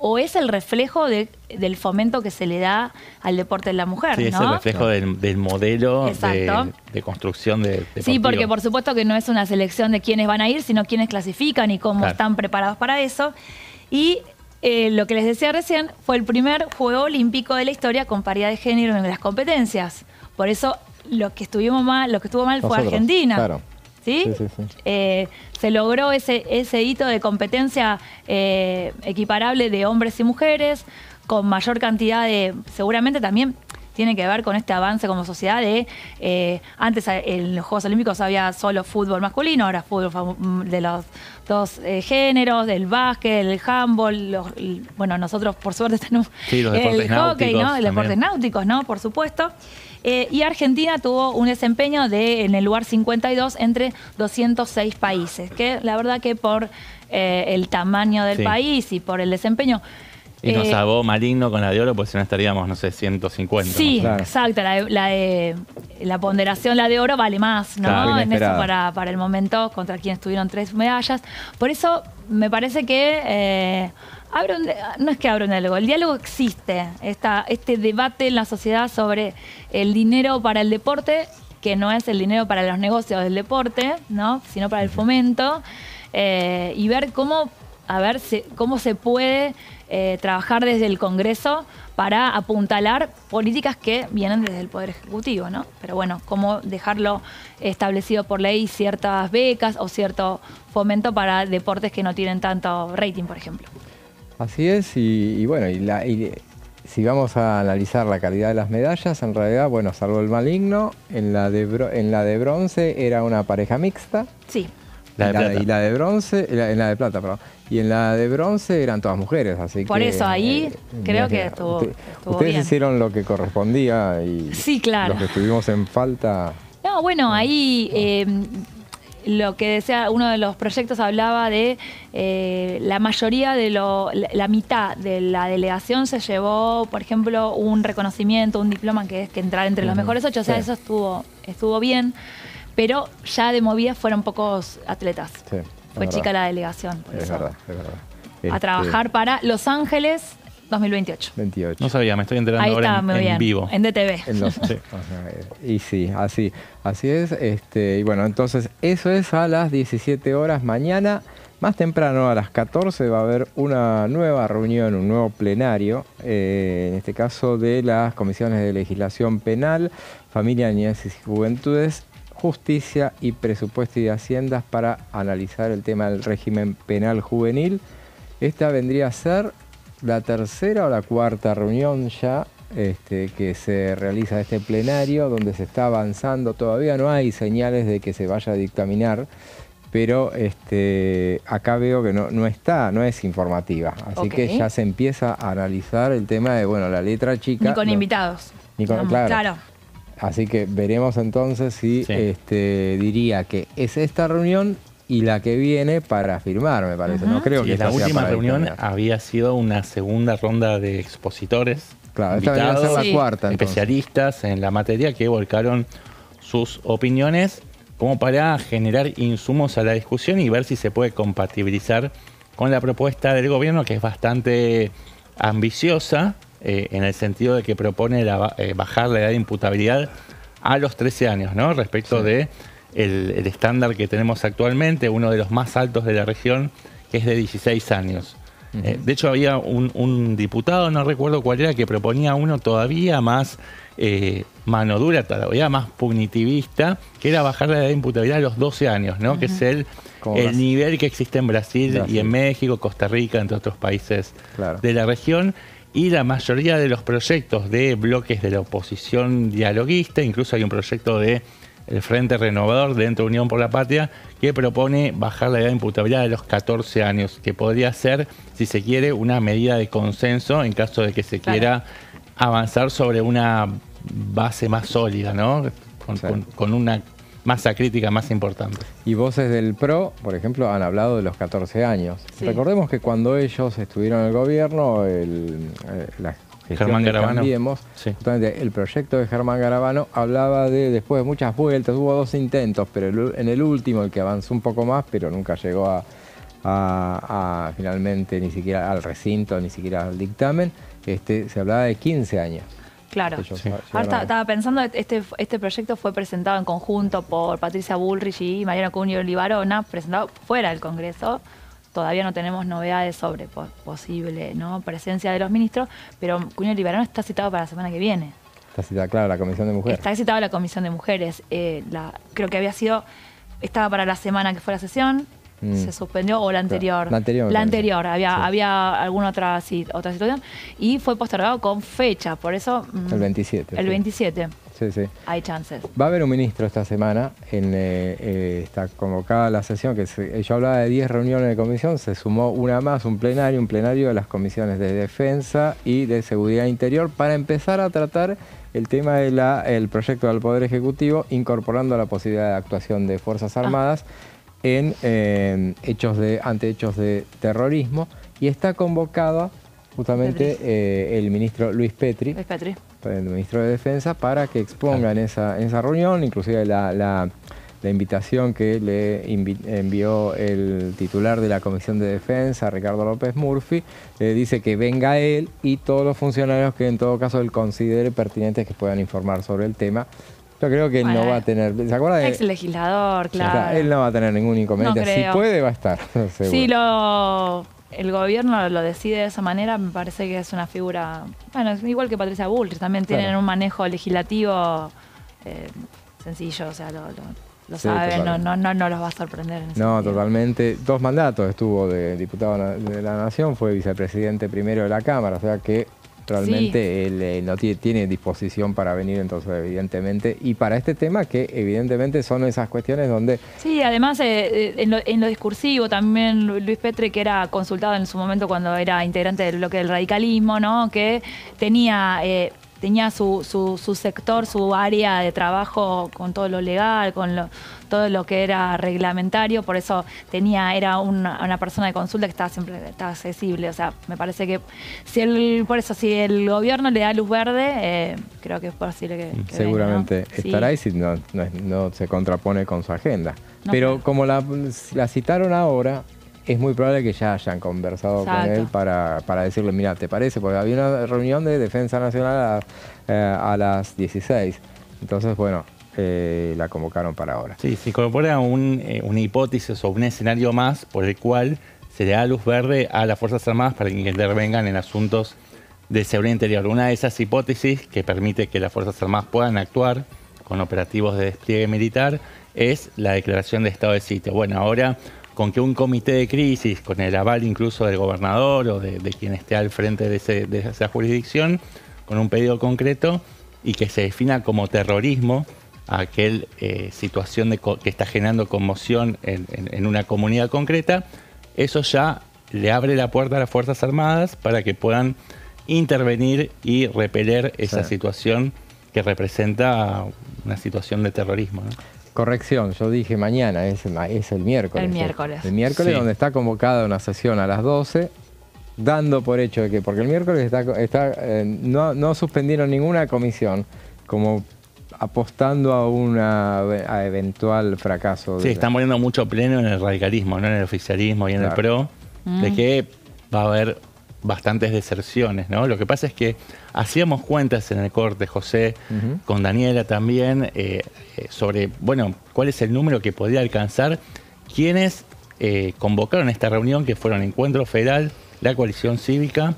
o es el reflejo del fomento que se le da al deporte de la mujer, sí, ¿no? Es el reflejo del modelo de construcción de deportivo. Sí, porque por supuesto que no es una selección de quiénes van a ir, sino quiénes clasifican y cómo están preparados para eso. Y lo que les decía recién, fue el primer Juego Olímpico de la historia con paridad de género en las competencias. Por eso lo que estuvo mal fue Argentina. Claro. ¿Sí? Sí. Se logró ese hito de competencia equiparable de hombres y mujeres, con mayor cantidad de... Seguramente también tiene que ver con este avance como sociedad de... antes en los Juegos Olímpicos había solo fútbol masculino, ahora fútbol de los dos géneros, del básquet, el handball, bueno, nosotros por suerte tenemos el hockey, ¿no? El deportes náuticos, ¿no? Por supuesto. Y Argentina tuvo un desempeño en el lugar 52 entre 206 países, que la verdad que por el tamaño del país y por el desempeño... Y nos salvó Maligno con la de oro, pues si no estaríamos, no sé, 150. Sí, ¿no? Claro. Exacto. La ponderación, la de oro, vale más, ¿no? Claro, en eso para el momento, contra quienes tuvieron 3 medallas. Por eso me parece que... no es que abra un diálogo, el diálogo existe, este debate en la sociedad sobre el dinero para el deporte, que no es el dinero para los negocios del deporte, ¿no? Sino para el fomento, y ver cómo se puede trabajar desde el Congreso para apuntalar políticas que vienen desde el Poder Ejecutivo, ¿no? Pero bueno, cómo dejarlo establecido por ley ciertas becas o cierto fomento para deportes que no tienen tanto rating, por ejemplo. Así es, y bueno, si vamos a analizar la calidad de las medallas, en realidad, bueno, salvo el Maligno, en la de bronce era una pareja mixta. Sí. En la de plata, perdón. Y en la de bronce eran todas mujeres, así por eso ahí creo que estuvo ustedes bien. Hicieron lo que correspondía y sí, claro. Los que estuvimos en falta... No, bueno, ahí... lo que decía, uno de los proyectos hablaba de la mayoría la mitad de la delegación se llevó, por ejemplo, un reconocimiento, un diploma que es que entrar entre los mejores 8, o sea, eso estuvo bien, pero ya de movida fueron pocos atletas. Sí, fue chica la delegación. Por eso. Es verdad. A trabajar para Los Ángeles 2028. No sabía, me estoy enterando ahí ahora en vivo. En DTV. Sí. Y sí, así es. Y bueno, entonces eso es a las 17 horas mañana. Más temprano, a las 14, va a haber una nueva reunión, un nuevo plenario, en este caso de las comisiones de legislación penal, familia, niñez y juventudes, justicia y presupuesto y de haciendas para analizar el tema del régimen penal juvenil. Esta vendría a ser la tercera o la cuarta reunión ya que se realiza este plenario, donde se está avanzando. Todavía no hay señales de que se vaya a dictaminar, pero acá veo que no es informativa. Así que ya se empieza a analizar el tema de, bueno, la letra chica. Ni con invitados. Ni con, claro. Así que veremos entonces si diría que es esta reunión y la que viene para firmar, me parece. No creo que la última reunión había sido una segunda ronda de expositores, claro, invitados, esta va a ser la cuarta, especialistas en la materia que volcaron sus opiniones como para generar insumos a la discusión y ver si se puede compatibilizar con la propuesta del gobierno, que es bastante ambiciosa, en el sentido de que propone bajar la edad de imputabilidad a los 13 años, ¿no? Respecto de el estándar que tenemos actualmente, uno de los más altos de la región, que es de 16 años. De hecho, había un diputado, no recuerdo cuál era, que proponía uno todavía más mano dura, todavía más punitivista, que era bajar la edad de imputabilidad a los 12 años, ¿no? Que es el nivel que existe en Brasil y en México, Costa Rica, entre otros países de la región. Y la mayoría de los proyectos de bloques de la oposición dialoguista, incluso hay un proyecto de el Frente Renovador dentro de Unión por la Patria, que propone bajar la edad de imputabilidad a los 14 años, que podría ser, si se quiere, una medida de consenso en caso de que se quiera avanzar sobre una base más sólida, ¿no? Con una masa crítica más importante. Y voces del PRO, por ejemplo, han hablado de los 14 años. Recordemos que cuando ellos estuvieron en el gobierno, Germán Garabano. Justamente el proyecto de Germán Garabano hablaba de, después de muchas vueltas, hubo 2 intentos, pero en el último, el que avanzó un poco más, pero nunca llegó a finalmente ni siquiera al recinto, ni siquiera al dictamen, se hablaba de 15 años. Claro. Ahora estaba pensando, este proyecto fue presentado en conjunto por Patricia Bullrich y Mariano Cunio Libarona, presentado fuera del Congreso. Todavía no tenemos novedades sobre posible presencia de los ministros, pero Cunio Libarona está citado para la semana que viene. Está citada, claro, la Comisión de Mujeres. Está citada la Comisión de Mujeres. Creo que estaba para la semana que fue la sesión, se suspendió, o la anterior. La anterior. Había alguna otra situación y fue postergado con fecha, por eso... el 27. El 27. Sí. Hay chances. Va a haber un ministro esta semana, está convocada la sesión, yo hablaba de 10 reuniones de comisión, se sumó una más, un plenario de las comisiones de Defensa y de Seguridad Interior para empezar a tratar el tema del proyecto del Poder Ejecutivo, incorporando la posibilidad de actuación de Fuerzas Armadas en hechos de terrorismo, y está convocado justamente el ministro Luis Petri, el ministro de Defensa, para que exponga en esa reunión, inclusive la invitación que le envió el titular de la Comisión de Defensa, Ricardo López Murphy, dice que venga él y todos los funcionarios que en todo caso él considere pertinentes que puedan informar sobre el tema. Yo creo que él no va a tener... ¿Se acuerda? Ex legislador, claro. Él no va a tener ningún inconveniente. Si puede, va a estar. Sí, el gobierno lo decide de esa manera, me parece que es una figura... Bueno, igual que Patricia Bullrich, también tienen un manejo legislativo sencillo, o sea, lo saben, no los va a sorprender. No, totalmente. 2 mandatos estuvo de diputado de la Nación, fue vicepresidente primero de la Cámara, o sea que realmente él no tiene disposición para venir, entonces evidentemente, y para este tema que evidentemente son esas cuestiones donde... Sí, además en lo discursivo también Luis Petri, que era consultado en su momento cuando era integrante del bloque del radicalismo, ¿no? Que tenía su sector, su área de trabajo con todo lo legal, todo lo que era reglamentario, por eso era una persona de consulta que estaba accesible. O sea, me parece que si el gobierno le da luz verde, creo que es posible que seguramente venga, ¿no? estará ahí si no se contrapone con su agenda. Pero como la citaron ahora, es muy probable que ya hayan conversado con él para decirle, mira, ¿te parece? Porque había una reunión de Defensa Nacional a las 16. Entonces, bueno, la convocaron para ahora. Sí, se incorpora una hipótesis o un escenario más por el cual se le da luz verde a las Fuerzas Armadas para que intervengan en asuntos de seguridad interior. Una de esas hipótesis que permite que las Fuerzas Armadas puedan actuar con operativos de despliegue militar es la declaración de estado de sitio. Bueno, ahora con que un comité de crisis, con el aval incluso del gobernador o de quien esté al frente de esa jurisdicción, con un pedido concreto y que se defina como terrorismo aquel situación que está generando conmoción en una comunidad concreta, eso ya le abre la puerta a las Fuerzas Armadas para que puedan intervenir y repeler esa situación que representa una situación de terrorismo, ¿no? Corrección, yo dije mañana, es el miércoles. El miércoles. El miércoles, sí, donde está convocada una sesión a las 12, dando por hecho de que, porque el miércoles no suspendieron ninguna comisión, como apostando a eventual fracaso. Sí, están poniendo mucho pleno en el radicalismo, no en el oficialismo y en el PRO, de que va a haber bastantes deserciones, ¿no? Lo que pasa es que hacíamos cuentas en el corte, José, con Daniela también, sobre, bueno, cuál es el número que podría alcanzar quienes convocaron esta reunión, que fueron Encuentro Federal, la Coalición Cívica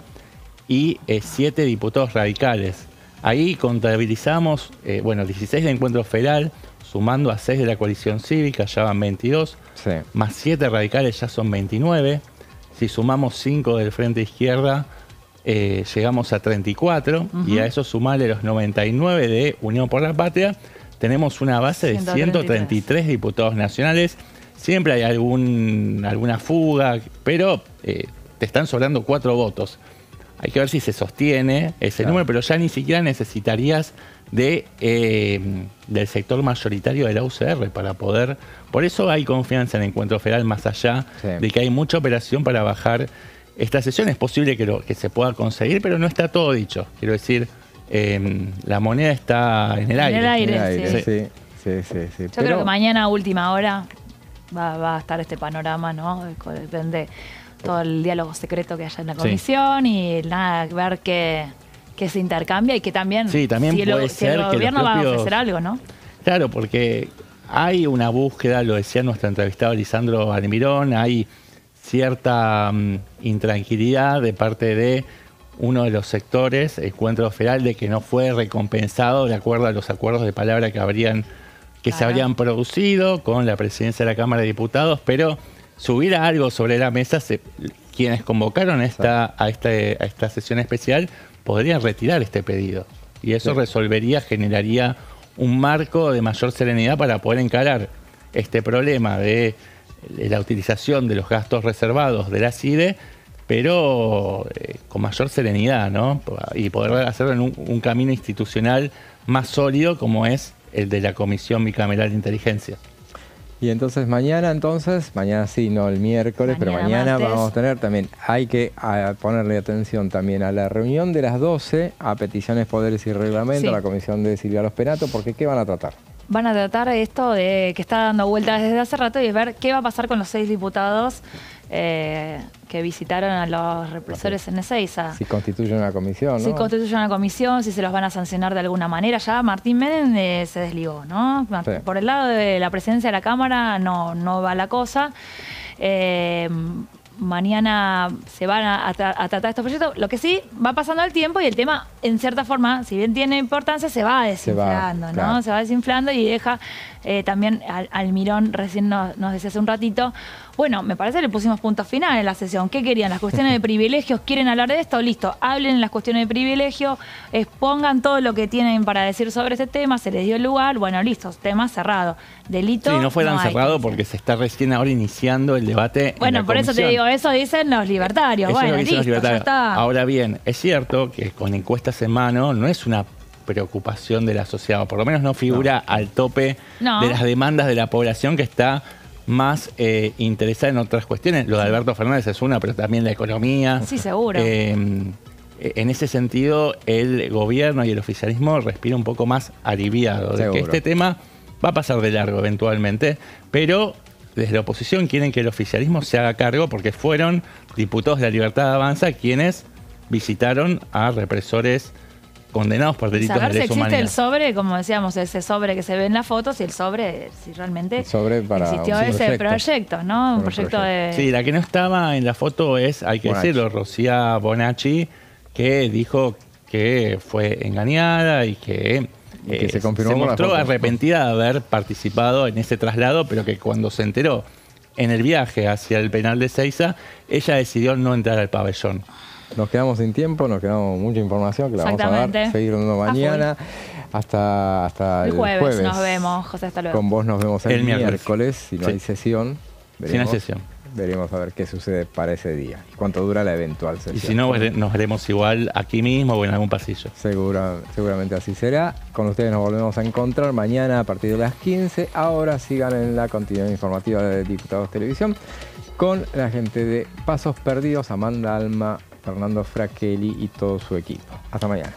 y 7 diputados radicales. Ahí contabilizamos, 16 de Encuentro Federal, sumando a 6 de la Coalición Cívica, ya van 22, más 7 radicales ya son 29. Si sumamos 5 del Frente Izquierda, llegamos a 34, y a eso sumarle los 99 de Unión por la Patria, tenemos una base de 133 diputados nacionales. Siempre hay alguna fuga, pero te están sobrando 4 votos. Hay que ver si se sostiene ese número, pero ya ni siquiera necesitarías del sector mayoritario de la UCR para poder... Por eso hay confianza en el Encuentro Federal, más allá de que hay mucha operación para bajar esta sesión. Es posible que se pueda conseguir, pero no está todo dicho. Quiero decir, la moneda está en el aire. En el aire, sí. Yo creo que mañana a última hora va a estar este panorama, ¿no? Depende todo el diálogo secreto que haya en la comisión y nada, ver qué se intercambia y que también, también si el gobierno va a ofrecer algo, ¿no? Claro, porque hay una búsqueda, lo decía nuestro entrevistado Lisandro Almirón, hay cierta intranquilidad de parte de uno de los sectores, el Encuentro Federal, de que no fue recompensado de acuerdo a los acuerdos de palabra que se habrían producido con la presidencia de la Cámara de Diputados, pero si hubiera algo sobre la mesa, quienes convocaron a esta sesión especial podrían retirar este pedido. Y eso generaría un marco de mayor serenidad para poder encarar este problema de la utilización de los gastos reservados de la CIDE, pero con mayor serenidad, ¿no? Y poder hacerlo en un camino institucional más sólido, como es el de la Comisión Bicameral de Inteligencia. Y entonces mañana sí, no el miércoles, pero mañana vamos a tener también, hay que ponerle atención también a la reunión de las 12, a peticiones, poderes y reglamento, a la comisión de Silvia Losperato, porque ¿qué van a tratar? Van a tratar esto de que está dando vueltas desde hace rato y ver qué va a pasar con los 6 diputados que visitaron a los represores en Ezeiza. Si constituyen una comisión, ¿no? Si constituyen una comisión, si se los van a sancionar de alguna manera. Ya Martín Menem se desligó, ¿no? Sí. Por el lado de la presidencia de la Cámara no va la cosa. Mañana se van a tratar estos proyectos. Lo que sí, va pasando el tiempo y el tema, en cierta forma, si bien tiene importancia, se va desinflando, ¿no? Claro. Se va desinflando y deja también Almirón, recién nos decía hace un ratito, bueno, me parece que le pusimos punto final en la sesión. ¿Qué querían? Las cuestiones de privilegios, ¿quieren hablar de esto? Listo, hablen en las cuestiones de privilegio, expongan todo lo que tienen para decir sobre este tema, se les dio el lugar, bueno, listo, tema cerrado. Delito. Sí, no fue tan cerrado porque se está recién ahora iniciando el debate. Bueno, por eso te digo, eso dicen los libertarios. Eso bueno, listo, ya está. Ahora bien, es cierto que con encuestas en mano no es una preocupación de la sociedad, o por lo menos no figura al tope de las demandas de la población que está más interesada en otras cuestiones. Lo de Alberto Fernández es una, pero también la economía. Sí, seguro. En ese sentido, el gobierno y el oficialismo respira un poco más aliviado de que este tema va a pasar de largo eventualmente, pero desde la oposición quieren que el oficialismo se haga cargo porque fueron diputados de la Libertad Avanza quienes visitaron a represores condenados por delitos de lesa humanidad. El sobre, como decíamos, ese sobre que se ve en las fotos, y el sobre, si realmente existió ese proyecto, ¿no? Un proyecto de... Sí, la que no estaba en la foto es, hay que decirlo, Rocía Bonacci, que dijo que fue engañada y que se mostró arrepentida de haber participado en ese traslado, pero que cuando se enteró en el viaje hacia el penal de Ezeiza, ella decidió no entrar al pabellón. Nos quedamos sin tiempo, nos quedamos mucha información que la vamos a dar, seguir dando mañana. Hasta el jueves nos vemos, José, hasta luego. Con vos nos vemos el miércoles, si no hay sesión. Si no hay sesión. Veremos a ver qué sucede para ese día y cuánto dura la eventual sesión. Y si no, nos veremos igual aquí mismo o en algún pasillo. Seguramente así será. Con ustedes nos volvemos a encontrar mañana a partir de las 15. Ahora sigan en la continuidad informativa de Diputados Televisión con la gente de Pasos Perdidos, Amanda Alma, Fernando Fraquelli y todo su equipo. Hasta mañana.